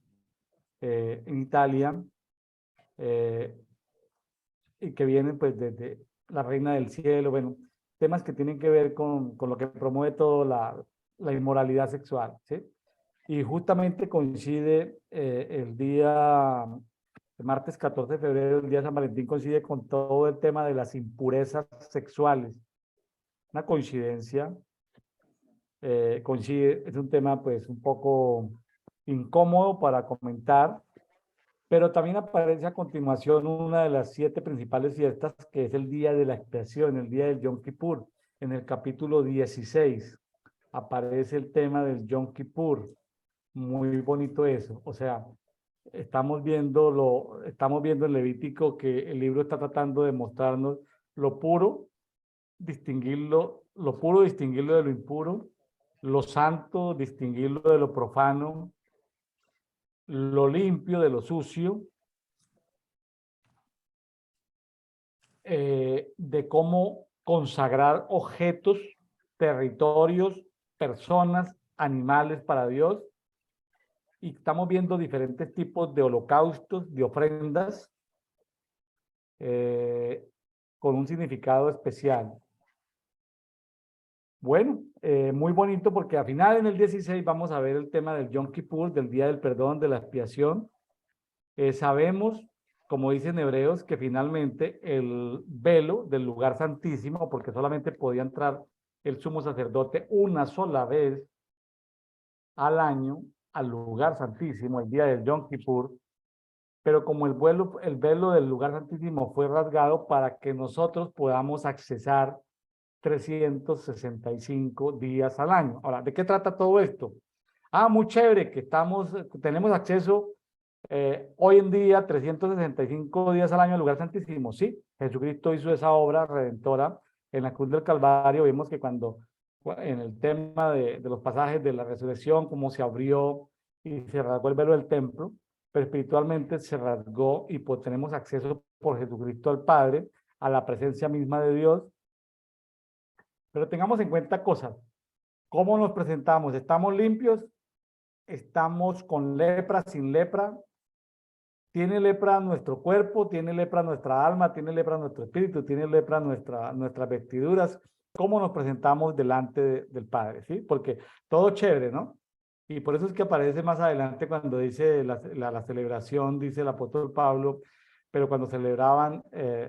en Italia eh, y que vienen pues desde la Reina del Cielo, bueno, temas que tienen que ver con lo que promueve toda la inmoralidad sexual, ¿sí? Y justamente coincide el martes 14 de febrero, el día de San Valentín, coincide con todo el tema de las impurezas sexuales. Una coincidencia coincide, es un tema pues un poco incómodo para comentar, pero también aparece a continuación una de las 7 principales fiestas, que es el día de la expiación, el día del Yom Kippur. En el capítulo 16 aparece el tema del Yom Kippur. Muy bonito eso. O sea, estamos viendo en Levítico que el libro está tratando de mostrarnos lo puro, lo puro, distinguirlo de lo impuro, lo santo, distinguirlo de lo profano, lo limpio de lo sucio, de cómo consagrar objetos, territorios, personas, animales para Dios. Y estamos viendo diferentes tipos de holocaustos, de ofrendas, con un significado especial. Bueno, muy bonito porque al final en el 16 vamos a ver el tema del Yom Kippur, del Día del Perdón, de la expiación. Sabemos, como dicen Hebreos, que finalmente el velo del lugar santísimo, porque solamente podía entrar el sumo sacerdote una sola vez al año al lugar santísimo, el día del Yom Kippur, pero como el velo del lugar santísimo fue rasgado para que nosotros podamos accesar 365 días al año. Ahora, ¿de qué trata todo esto? Muy chévere que tenemos acceso hoy en día 365 días al año al lugar santísimo. Sí, Jesucristo hizo esa obra redentora en la cruz del Calvario. Vimos que cuando en el tema de los pasajes de la resurrección, cómo se abrió y se rasgó el velo del templo, pero espiritualmente se rasgó y pues tenemos acceso por Jesucristo al Padre, a la presencia misma de Dios. Pero tengamos en cuenta cosas. ¿Cómo nos presentamos? ¿Estamos limpios? ¿Estamos con lepra, sin lepra? ¿Tiene lepra nuestro cuerpo? ¿Tiene lepra nuestra alma? ¿Tiene lepra nuestro espíritu? ¿Tiene lepra nuestras vestiduras? ¿Cómo nos presentamos delante del Padre? ¿Sí? Porque todo chévere, ¿no? Y por eso es que aparece más adelante cuando dice la celebración, dice el apóstol Pablo, pero cuando celebraban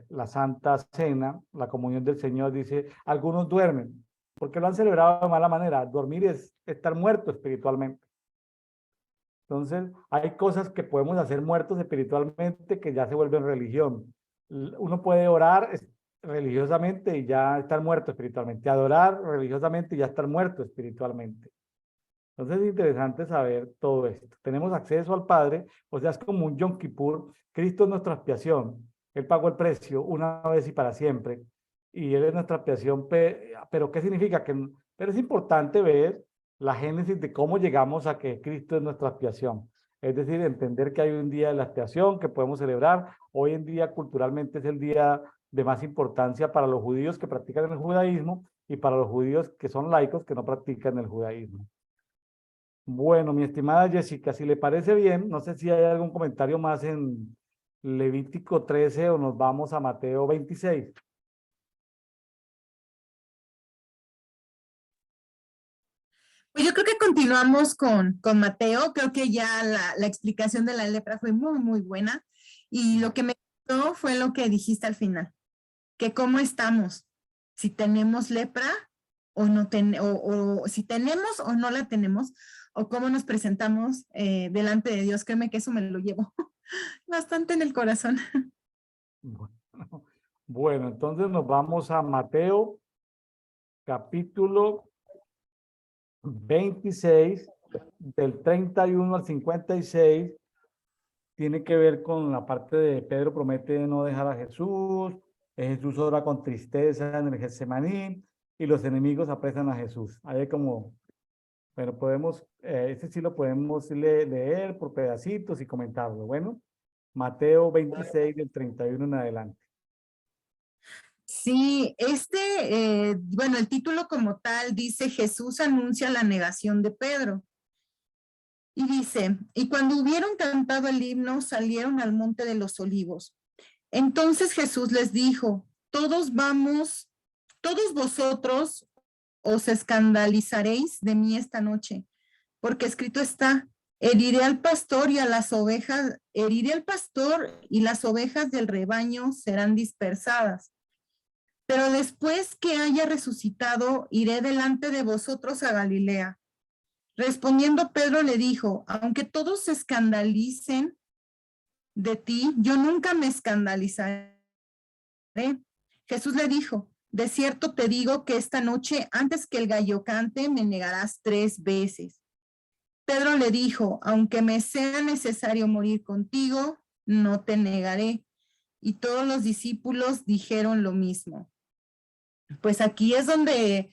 la Santa Cena, la comunión del Señor, dice, algunos duermen, porque lo han celebrado de mala manera. Dormir es estar muerto espiritualmente. Entonces, hay cosas que podemos hacer muertos espiritualmente que ya se vuelven religión. Uno puede orar religiosamente y ya estar muerto espiritualmente, adorar religiosamente y ya estar muerto espiritualmente. Entonces es interesante saber todo esto. Tenemos acceso al Padre, o sea, es como un Yom Kippur. Cristo es nuestra expiación. Él pagó el precio una vez y para siempre. Y Él es nuestra expiación. Pero ¿qué significa? Pero es importante ver la génesis de cómo llegamos a que Cristo es nuestra expiación. Es decir, entender que hay un día de la expiación que podemos celebrar. Hoy en día culturalmente es el día de más importancia para los judíos que practican el judaísmo, y para los judíos que son laicos que no practican el judaísmo. Bueno, mi estimada Jessica, si le parece bien, no sé si hay algún comentario más en Levítico 13 o nos vamos a Mateo 26. Pues yo creo que continuamos con Mateo. Creo que ya la explicación de la lepra fue muy, muy buena. Y lo que me gustó fue lo que dijiste al final, que cómo estamos, si tenemos lepra o no o si tenemos o no la tenemos, o cómo nos presentamos delante de Dios. Créeme que eso me lo llevo bastante en el corazón. Bueno, entonces nos vamos a Mateo, capítulo 26, del 31 al 56. Tiene que ver con la parte de Pedro promete no dejar a Jesús, Jesús ora con tristeza en el Getsemaní y los enemigos apresan a Jesús. Ahí como, bueno, podemos, este sí lo podemos leer por pedacitos y comentarlo. Bueno, Mateo 26 del 31 en adelante. Sí, bueno, el título como tal dice Jesús anuncia la negación de Pedro. Y dice, y cuando hubieron cantado el himno, salieron al monte de los olivos. Entonces Jesús les dijo, todos vosotros os escandalizaréis de mí esta noche, porque escrito está, heriré al pastor y a las ovejas, heriré al pastor y las ovejas del rebaño serán dispersadas. Pero después que haya resucitado, iré delante de vosotros a Galilea. Respondiendo Pedro le dijo, aunque todos se escandalicen de ti, yo nunca me escandalizaré. Jesús le dijo, de cierto te digo que esta noche, antes que el gallo cante, me negarás 3 veces. Pedro le dijo, aunque me sea necesario morir contigo, no te negaré. Y todos los discípulos dijeron lo mismo. Pues aquí es donde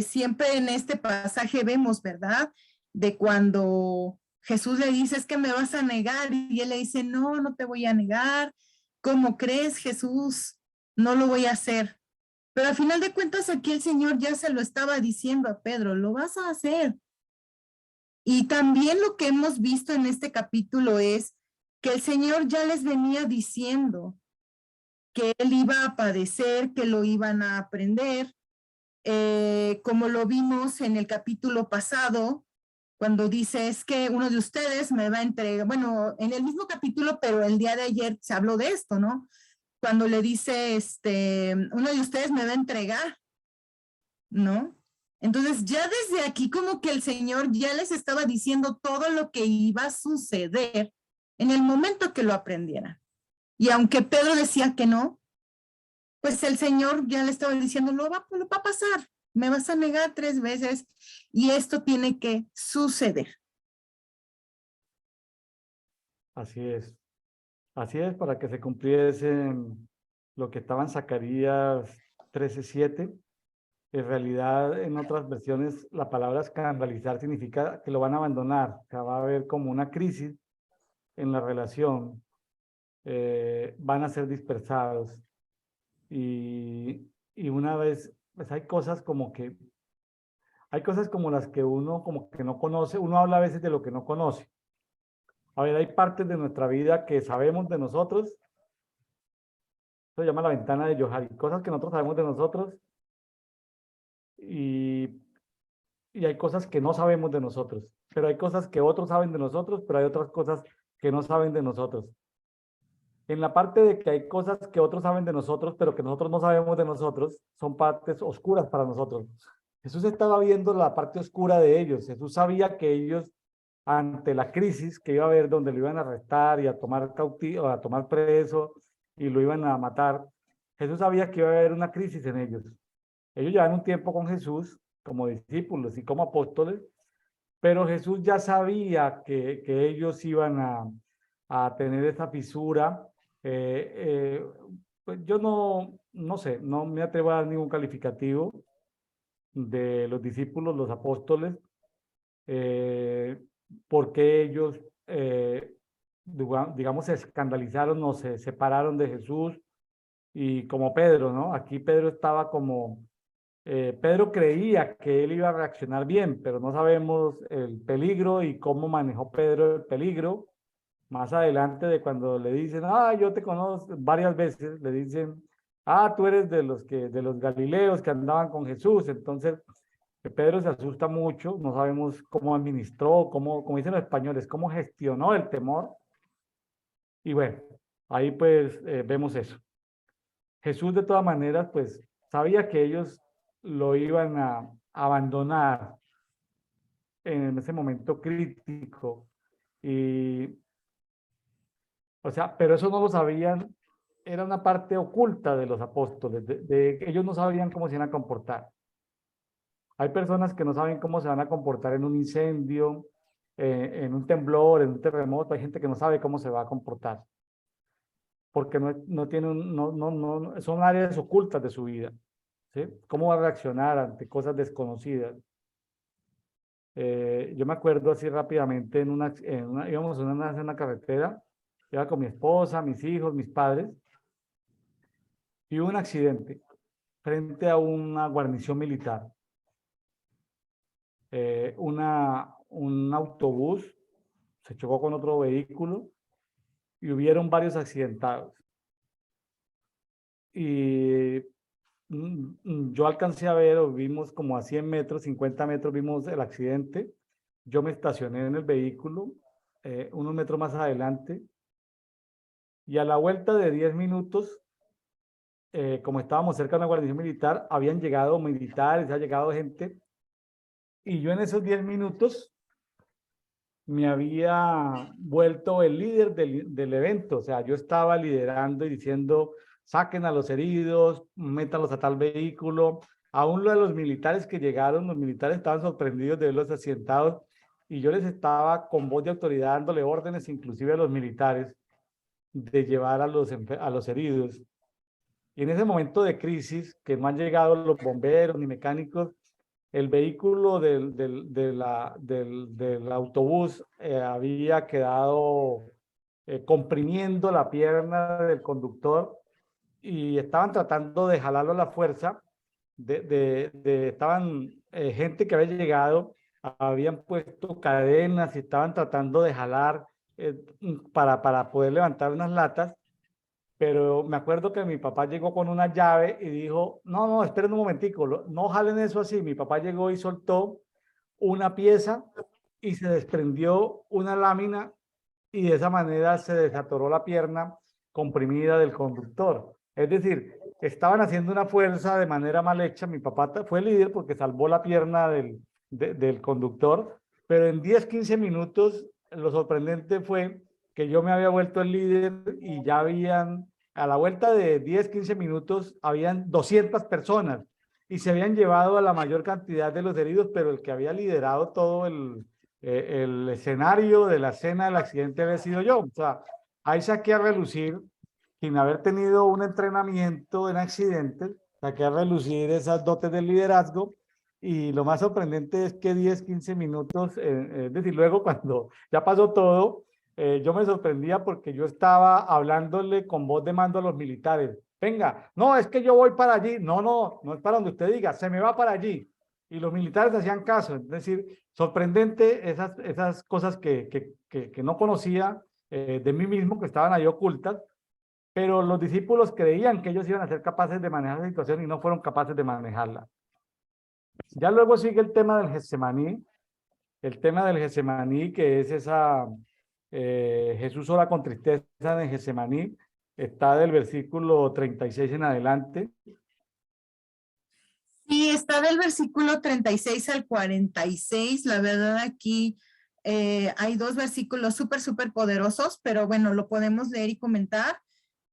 siempre en este pasaje vemos, ¿verdad? De cuando Jesús le dice, es que me vas a negar, y él le dice, no, no te voy a negar. ¿Cómo crees, Jesús? No lo voy a hacer. Pero al final de cuentas aquí el Señor ya se lo estaba diciendo a Pedro, lo vas a hacer. Y también lo que hemos visto en este capítulo es que el Señor ya les venía diciendo que él iba a padecer, que lo iban a aprender, como lo vimos en el capítulo pasado, cuando dice es que uno de ustedes me va a entregar, bueno, en el mismo capítulo, pero el día de ayer se habló de esto, ¿no? Cuando le dice, uno de ustedes me va a entregar, ¿no? Entonces ya desde aquí como que el Señor ya les estaba diciendo todo lo que iba a suceder en el momento que lo aprendieran. Y aunque Pedro decía que no, pues el Señor ya le estaba diciendo, lo va a pasar, me vas a negar 3 veces y esto tiene que suceder. Así es. Así es, para que se cumpliese lo que estaba en Zacarías 13:7. En realidad, en otras versiones, la palabra escandalizar significa que lo van a abandonar. O sea, va a haber como una crisis en la relación. Van a ser dispersados. Y una vez, pues hay cosas como las que uno como que no conoce. Uno habla a veces de lo que no conoce. A ver, hay partes de nuestra vida que sabemos de nosotros. Eso se llama la ventana de Johari. Cosas que nosotros sabemos de nosotros y hay cosas que no sabemos de nosotros. Pero hay cosas que otros saben de nosotros, pero hay otras cosas que no saben de nosotros. En la parte de que hay cosas que otros saben de nosotros, pero que nosotros no sabemos de nosotros, son partes oscuras para nosotros. Jesús estaba viendo la parte oscura de ellos. Jesús sabía que ellos, ante la crisis que iba a haber, donde lo iban a arrestar y a tomar cautivo, a tomar preso y lo iban a matar, Jesús sabía que iba a haber una crisis en ellos. Ellos llevan un tiempo con Jesús como discípulos y como apóstoles, pero Jesús ya sabía que ellos iban a tener esa fisura. Pues yo no sé, no me atrevo a dar ningún calificativo de los discípulos, los apóstoles, porque ellos, digamos, se escandalizaron o se separaron de Jesús y como Pedro, ¿no? Aquí Pedro estaba como Pedro creía que él iba a reaccionar bien, pero no sabemos el peligro y cómo manejó Pedro el peligro. Más adelante de cuando le dicen, yo te conozco, varias veces le dicen, tú eres de los galileos que andaban con Jesús. Entonces, Pedro se asusta mucho, no sabemos cómo administró, como dicen los españoles, cómo gestionó el temor. Y bueno, ahí pues vemos eso. Jesús de todas maneras pues sabía que ellos lo iban a abandonar en ese momento crítico. O sea, pero eso no lo sabían, era una parte oculta de los apóstoles, ellos no sabían cómo se iban a comportar. Hay personas que no saben cómo se van a comportar en un incendio, en un temblor, en un terremoto. Hay gente que no sabe cómo se va a comportar, porque no tienen, son áreas ocultas de su vida, ¿sí? ¿Cómo va a reaccionar ante cosas desconocidas? Yo me acuerdo así rápidamente, íbamos en una carretera, iba con mi esposa, mis hijos, mis padres, y hubo un accidente frente a una guarnición militar. Un autobús se chocó con otro vehículo y hubieron varios accidentados. Y yo alcancé a ver, o vimos como a 100 metros, 50 metros, vimos el accidente. Yo me estacioné en el vehículo, unos metros más adelante, y a la vuelta de 10 minutos, como estábamos cerca de una guarnición militar, habían llegado militares, ha llegado gente, y yo en esos 10 minutos me había vuelto el líder del evento. O sea, yo estaba liderando y diciendo, saquen a los heridos, métanlos a tal vehículo. Aún lo de los militares que llegaron, los militares estaban sorprendidos de verlos accidentados, y yo les estaba con voz de autoridad dándole órdenes, inclusive a los militares, de llevar a los heridos. Y en ese momento de crisis, que no han llegado los bomberos ni mecánicos, el vehículo del autobús había quedado comprimiendo la pierna del conductor, y estaban tratando de jalarlo a la fuerza. Estaban gente que había llegado, habían puesto cadenas y estaban tratando de jalar para poder levantar unas latas. Pero me acuerdo que mi papá llegó con una llave y dijo, no, esperen un momentico, no jalen eso así. Mi papá llegó y soltó una pieza y se desprendió una lámina, y de esa manera se desatoró la pierna comprimida del conductor. Es decir, estaban haciendo una fuerza de manera mal hecha. Mi papá fue líder porque salvó la pierna del conductor, pero en 10, 15 minutos lo sorprendente fue que yo me había vuelto el líder, y ya a la vuelta de 10, 15 minutos, habían 200 personas y se habían llevado a la mayor cantidad de los heridos, pero el que había liderado todo el escenario de la escena del accidente había sido yo. O sea, ahí saqué a relucir, sin haber tenido un entrenamiento en accidentes, saqué a relucir esas dotes del liderazgo. Y lo más sorprendente es que 10, 15 minutos, es decir, luego cuando ya pasó todo, yo me sorprendía porque yo estaba hablándole con voz de mando a los militares. Venga, no, es que yo voy para allí. No es para donde usted diga, se me va para allí. Y los militares hacían caso. Es decir, sorprendente esas cosas que no conocía de mí mismo, que estaban ahí ocultas, pero los discípulos creían que ellos iban a ser capaces de manejar la situación y no fueron capaces de manejarla. Ya luego sigue el tema del Getsemaní. El tema del Getsemaní, que es Jesús ora con tristeza en el Getsemaní, está del versículo 36 en adelante. Sí, está del versículo 36 al 46. La verdad, aquí hay dos versículos súper poderosos, pero bueno, lo podemos leer y comentar.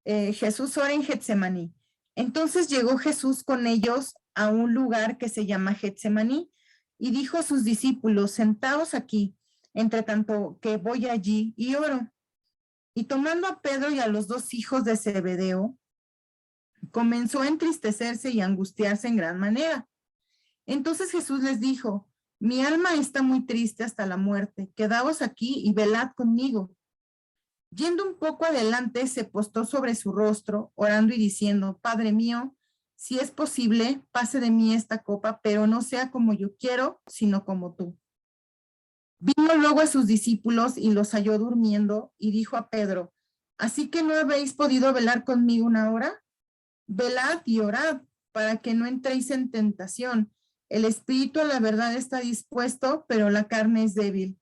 Jesús ora en Getsemaní. Entonces llegó Jesús con ellos a un lugar que se llama Getsemaní, y dijo a sus discípulos, sentaos aquí, entre tanto que voy allí y oro. Y tomando a Pedro y a los dos hijos de Zebedeo, comenzó a entristecerse y a angustiarse en gran manera. Entonces Jesús les dijo, mi alma está muy triste hasta la muerte, quedaos aquí y velad conmigo. Yendo un poco adelante, se postó sobre su rostro, orando y diciendo, Padre mío, si es posible, pase de mí esta copa, pero no sea como yo quiero, sino como tú. Vino luego a sus discípulos y los halló durmiendo y dijo a Pedro, ¿así que no habéis podido velar conmigo una hora? Velad y orad para que no entréis en tentación. El espíritu a la verdad está dispuesto, pero la carne es débil.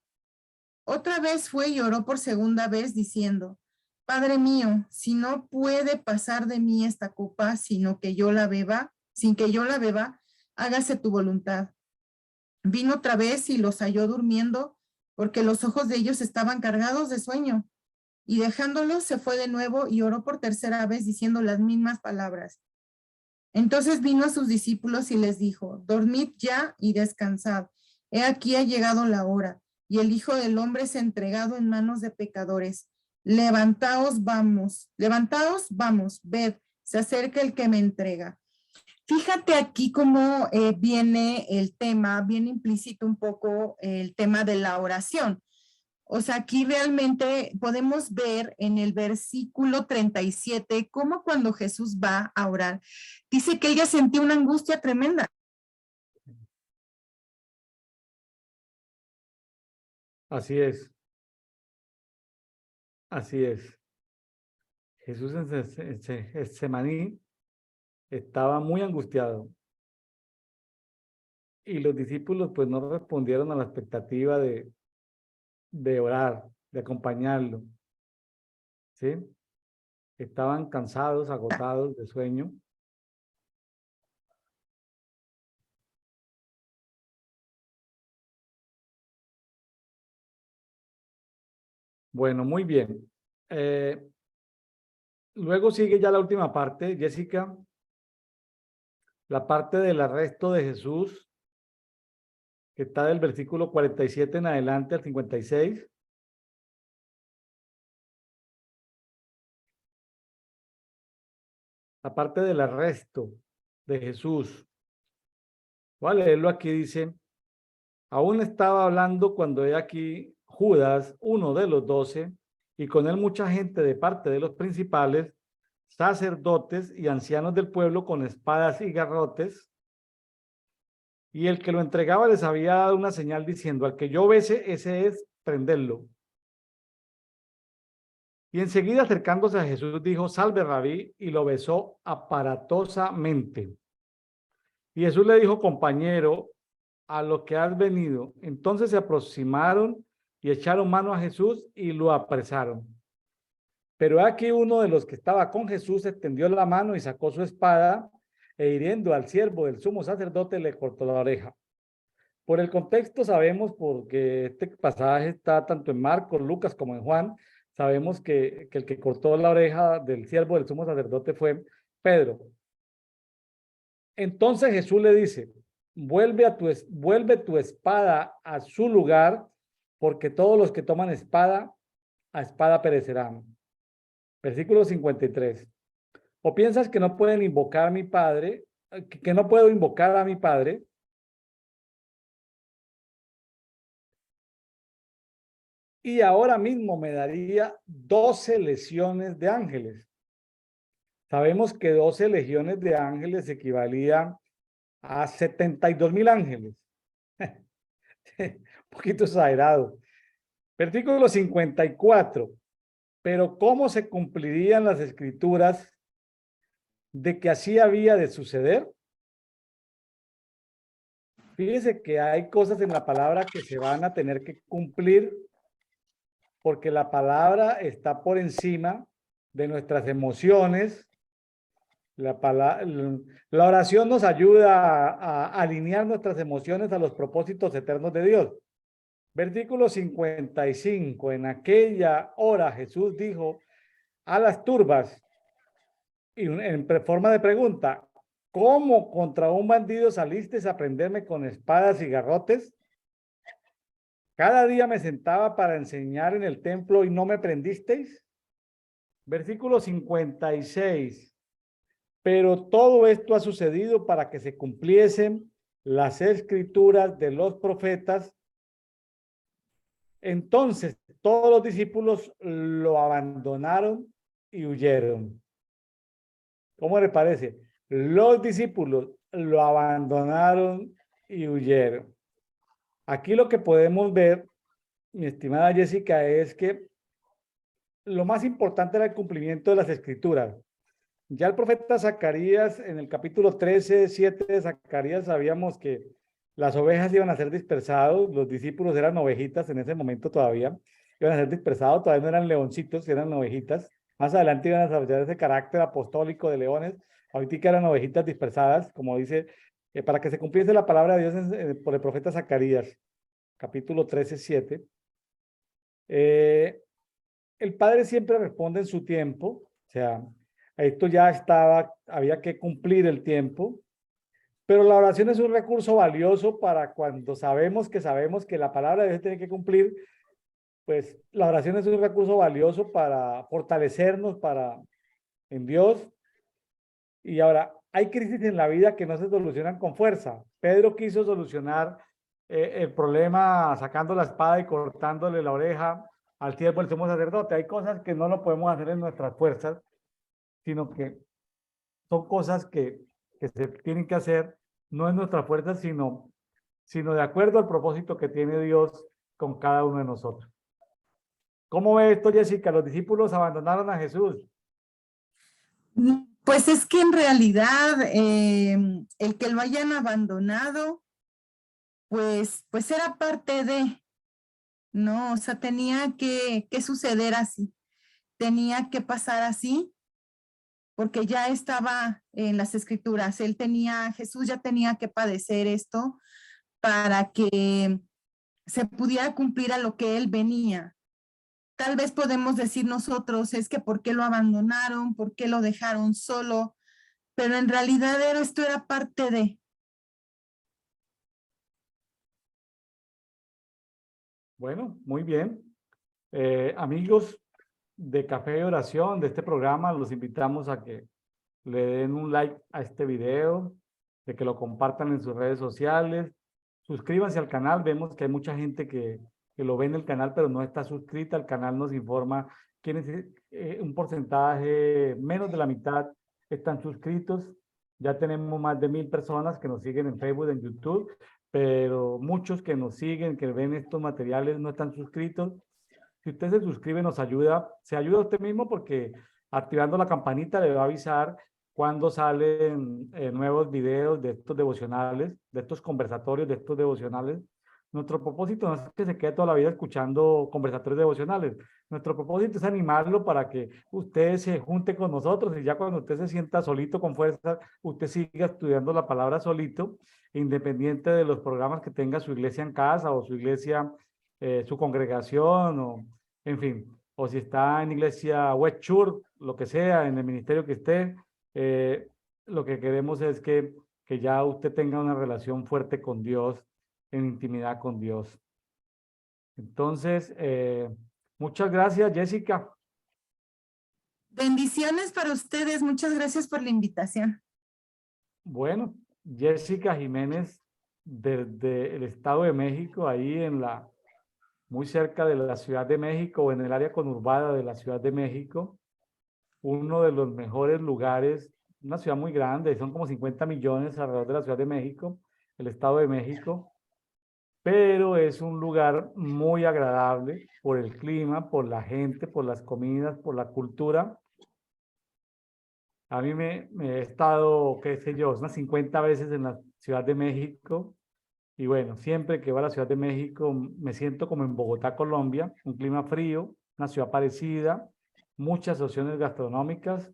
Otra vez fue y oró por segunda vez diciendo, Padre mío, si no puede pasar de mí esta copa, sin que yo la beba, hágase tu voluntad. Vino otra vez y los halló durmiendo, porque los ojos de ellos estaban cargados de sueño. Y dejándolos se fue de nuevo y oró por tercera vez diciendo las mismas palabras. Entonces vino a sus discípulos y les dijo, dormid ya y descansad. He aquí ha llegado la hora, y el Hijo del Hombre es entregado en manos de pecadores. Levantaos, vamos, ved, se acerca el que me entrega. Fíjate aquí cómo viene el tema, viene implícito un poco el tema de la oración. O sea, aquí realmente podemos ver en el versículo 37 cómo cuando Jesús va a orar, dice que ella sentía una angustia tremenda. Así es. Así es. Jesús en Getsemaní estaba muy angustiado y los discípulos pues no respondieron a la expectativa de orar, de acompañarlo, ¿sí? Estaban cansados, agotados de sueño. Bueno, muy bien. Luego sigue ya la última parte, Jessica, la parte del arresto de Jesús, que está del versículo 47 en adelante al 56. La parte del arresto de Jesús. Voy a leerlo aquí, dice, aún estaba hablando cuando he aquí Judas, uno de los 12, y con él mucha gente de parte de los principales, sacerdotes y ancianos del pueblo con espadas y garrotes, y el que lo entregaba les había dado una señal diciendo, al que yo bese, ese es, prenderlo. Y enseguida acercándose a Jesús dijo, salve Rabí, y lo besó aparatosamente. Y Jesús le dijo, compañero, a lo que has venido. Entonces se aproximaron y echaron mano a Jesús y lo apresaron. Pero aquí uno de los que estaba con Jesús extendió la mano y sacó su espada e hiriendo al siervo del sumo sacerdote le cortó la oreja. Por el contexto sabemos, porque este pasaje está tanto en Marcos, Lucas como en Juan, sabemos que el que cortó la oreja del siervo del sumo sacerdote fue Pedro. Entonces Jesús le dice, vuelve tu espada a su lugar, porque todos los que toman espada, a espada perecerán. Versículo 53. ¿O piensas que no pueden invocar a mi Padre, que no puedo invocar a mi Padre? Y ahora mismo me daría 12 legiones de ángeles. Sabemos que 12 legiones de ángeles equivalían a 72,000 ángeles. Un poquito exagerado. Versículo 54. Pero ¿cómo se cumplirían las escrituras de que así había de suceder? Fíjese que hay cosas en la palabra que se van a tener que cumplir porque la palabra está por encima de nuestras emociones. La oración nos ayuda a alinear nuestras emociones a los propósitos eternos de Dios. Versículo 55. En aquella hora Jesús dijo a las turbas, y en forma de pregunta, ¿cómo contra un bandido salisteis a prenderme con espadas y garrotes? Cada día me sentaba para enseñar en el templo y no me prendisteis. Versículo 56. Pero todo esto ha sucedido para que se cumpliesen las escrituras de los profetas. Entonces todos los discípulos lo abandonaron y huyeron. ¿Cómo le parece? Los discípulos lo abandonaron y huyeron. Aquí lo que podemos ver, mi estimada Jessica, es que lo más importante era el cumplimiento de las escrituras. Ya el profeta Zacarías, en el capítulo 13, 7 de Zacarías, sabíamos que las ovejas iban a ser dispersados, los discípulos eran ovejitas en ese momento todavía, iban a ser dispersados, todavía no eran leoncitos, eran ovejitas. Más adelante iban a desarrollar ese carácter apostólico de leones, ahorita eran ovejitas dispersadas, como dice, para que se cumpliese la palabra de Dios por el profeta Zacarías, capítulo 13, 7. El Padre siempre responde en su tiempo, o sea, esto ya estaba, había que cumplir el tiempo, pero la oración es un recurso valioso para cuando sabemos que la palabra de Dios tiene que cumplir, pues la oración es un recurso valioso para fortalecernos en Dios. Y ahora, hay crisis en la vida que no se solucionan con fuerza. Pedro quiso solucionar el problema sacando la espada y cortándole la oreja al siervo del sumo sacerdote. Hay cosas que no lo podemos hacer en nuestras fuerzas, sino que son cosas que se tienen que hacer no en nuestras fuerzas, sino de acuerdo al propósito que tiene Dios con cada uno de nosotros. ¿Cómo ve esto, Jessica? Los discípulos abandonaron a Jesús. Pues es que en realidad el que lo hayan abandonado, pues era parte de, ¿no? O sea, tenía que suceder así, tenía que pasar así, porque ya estaba en las escrituras. Jesús ya tenía que padecer esto para que se pudiera cumplir a lo que él venía. Tal vez podemos decir nosotros, es que ¿por qué lo abandonaron? ¿Por qué lo dejaron solo? Pero en realidad esto era parte de. Bueno, muy bien. Amigos de Café y Oración, de este programa, los invitamos a que le den un like a este video, de que lo compartan en sus redes sociales, suscríbanse al canal. Vemos que hay mucha gente que lo ve en el canal, pero no está suscrita. El canal nos informa quiénes, un porcentaje, menos de la mitad, están suscritos. Ya tenemos más de 1000 personas que nos siguen en Facebook, en YouTube, pero muchos que nos siguen, que ven estos materiales, no están suscritos. Si usted se suscribe, nos ayuda, se ayuda a usted mismo porque activando la campanita le va a avisar cuando salen nuevos videos de estos devocionales, de estos conversatorios, de estos devocionales. Nuestro propósito no es que se quede toda la vida escuchando conversatorios devocionales. Nuestro propósito es animarlo para que usted se junte con nosotros y ya cuando usted se sienta solito con fuerza, usted siga estudiando la palabra solito, independiente de los programas que tenga su iglesia en casa o su iglesia, su congregación, o en fin, o si está en iglesia West Church, lo que sea, en el ministerio que esté. Lo que queremos es que ya usted tenga una relación fuerte con Dios, en intimidad con Dios. Entonces, muchas gracias, Jessica. Bendiciones para ustedes. Muchas gracias por la invitación. Bueno, Jessica Jiménez, desde el Estado de México, ahí muy cerca de la Ciudad de México, o en el área conurbada de la Ciudad de México, uno de los mejores lugares, una ciudad muy grande, son como 50 millones alrededor de la Ciudad de México, el Estado de México, pero es un lugar muy agradable por el clima, por la gente, por las comidas, por la cultura. A mí me he estado, qué sé yo, unas 50 veces en la Ciudad de México. Y bueno, siempre que voy a la Ciudad de México me siento como en Bogotá, Colombia, un clima frío, una ciudad parecida, muchas opciones gastronómicas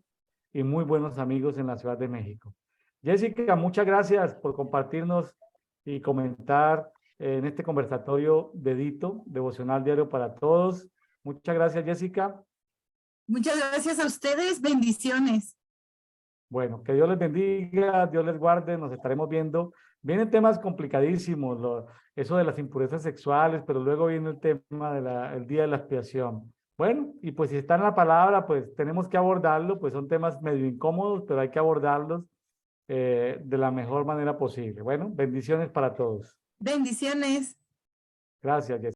y muy buenos amigos en la Ciudad de México. Jessica, muchas gracias por compartirnos y comentar en este conversatorio dedito, devocional diario para todos. Muchas gracias, Jessica. Muchas gracias a ustedes. Bendiciones. Bueno, que Dios les bendiga, Dios les guarde, nos estaremos viendo. Vienen temas complicadísimos, eso de las impurezas sexuales, pero luego viene el tema del día de la expiación. Bueno, y pues si está en la palabra, pues tenemos que abordarlo, pues son temas medio incómodos, pero hay que abordarlos de la mejor manera posible. Bueno, bendiciones para todos. Bendiciones. Gracias, Jessica.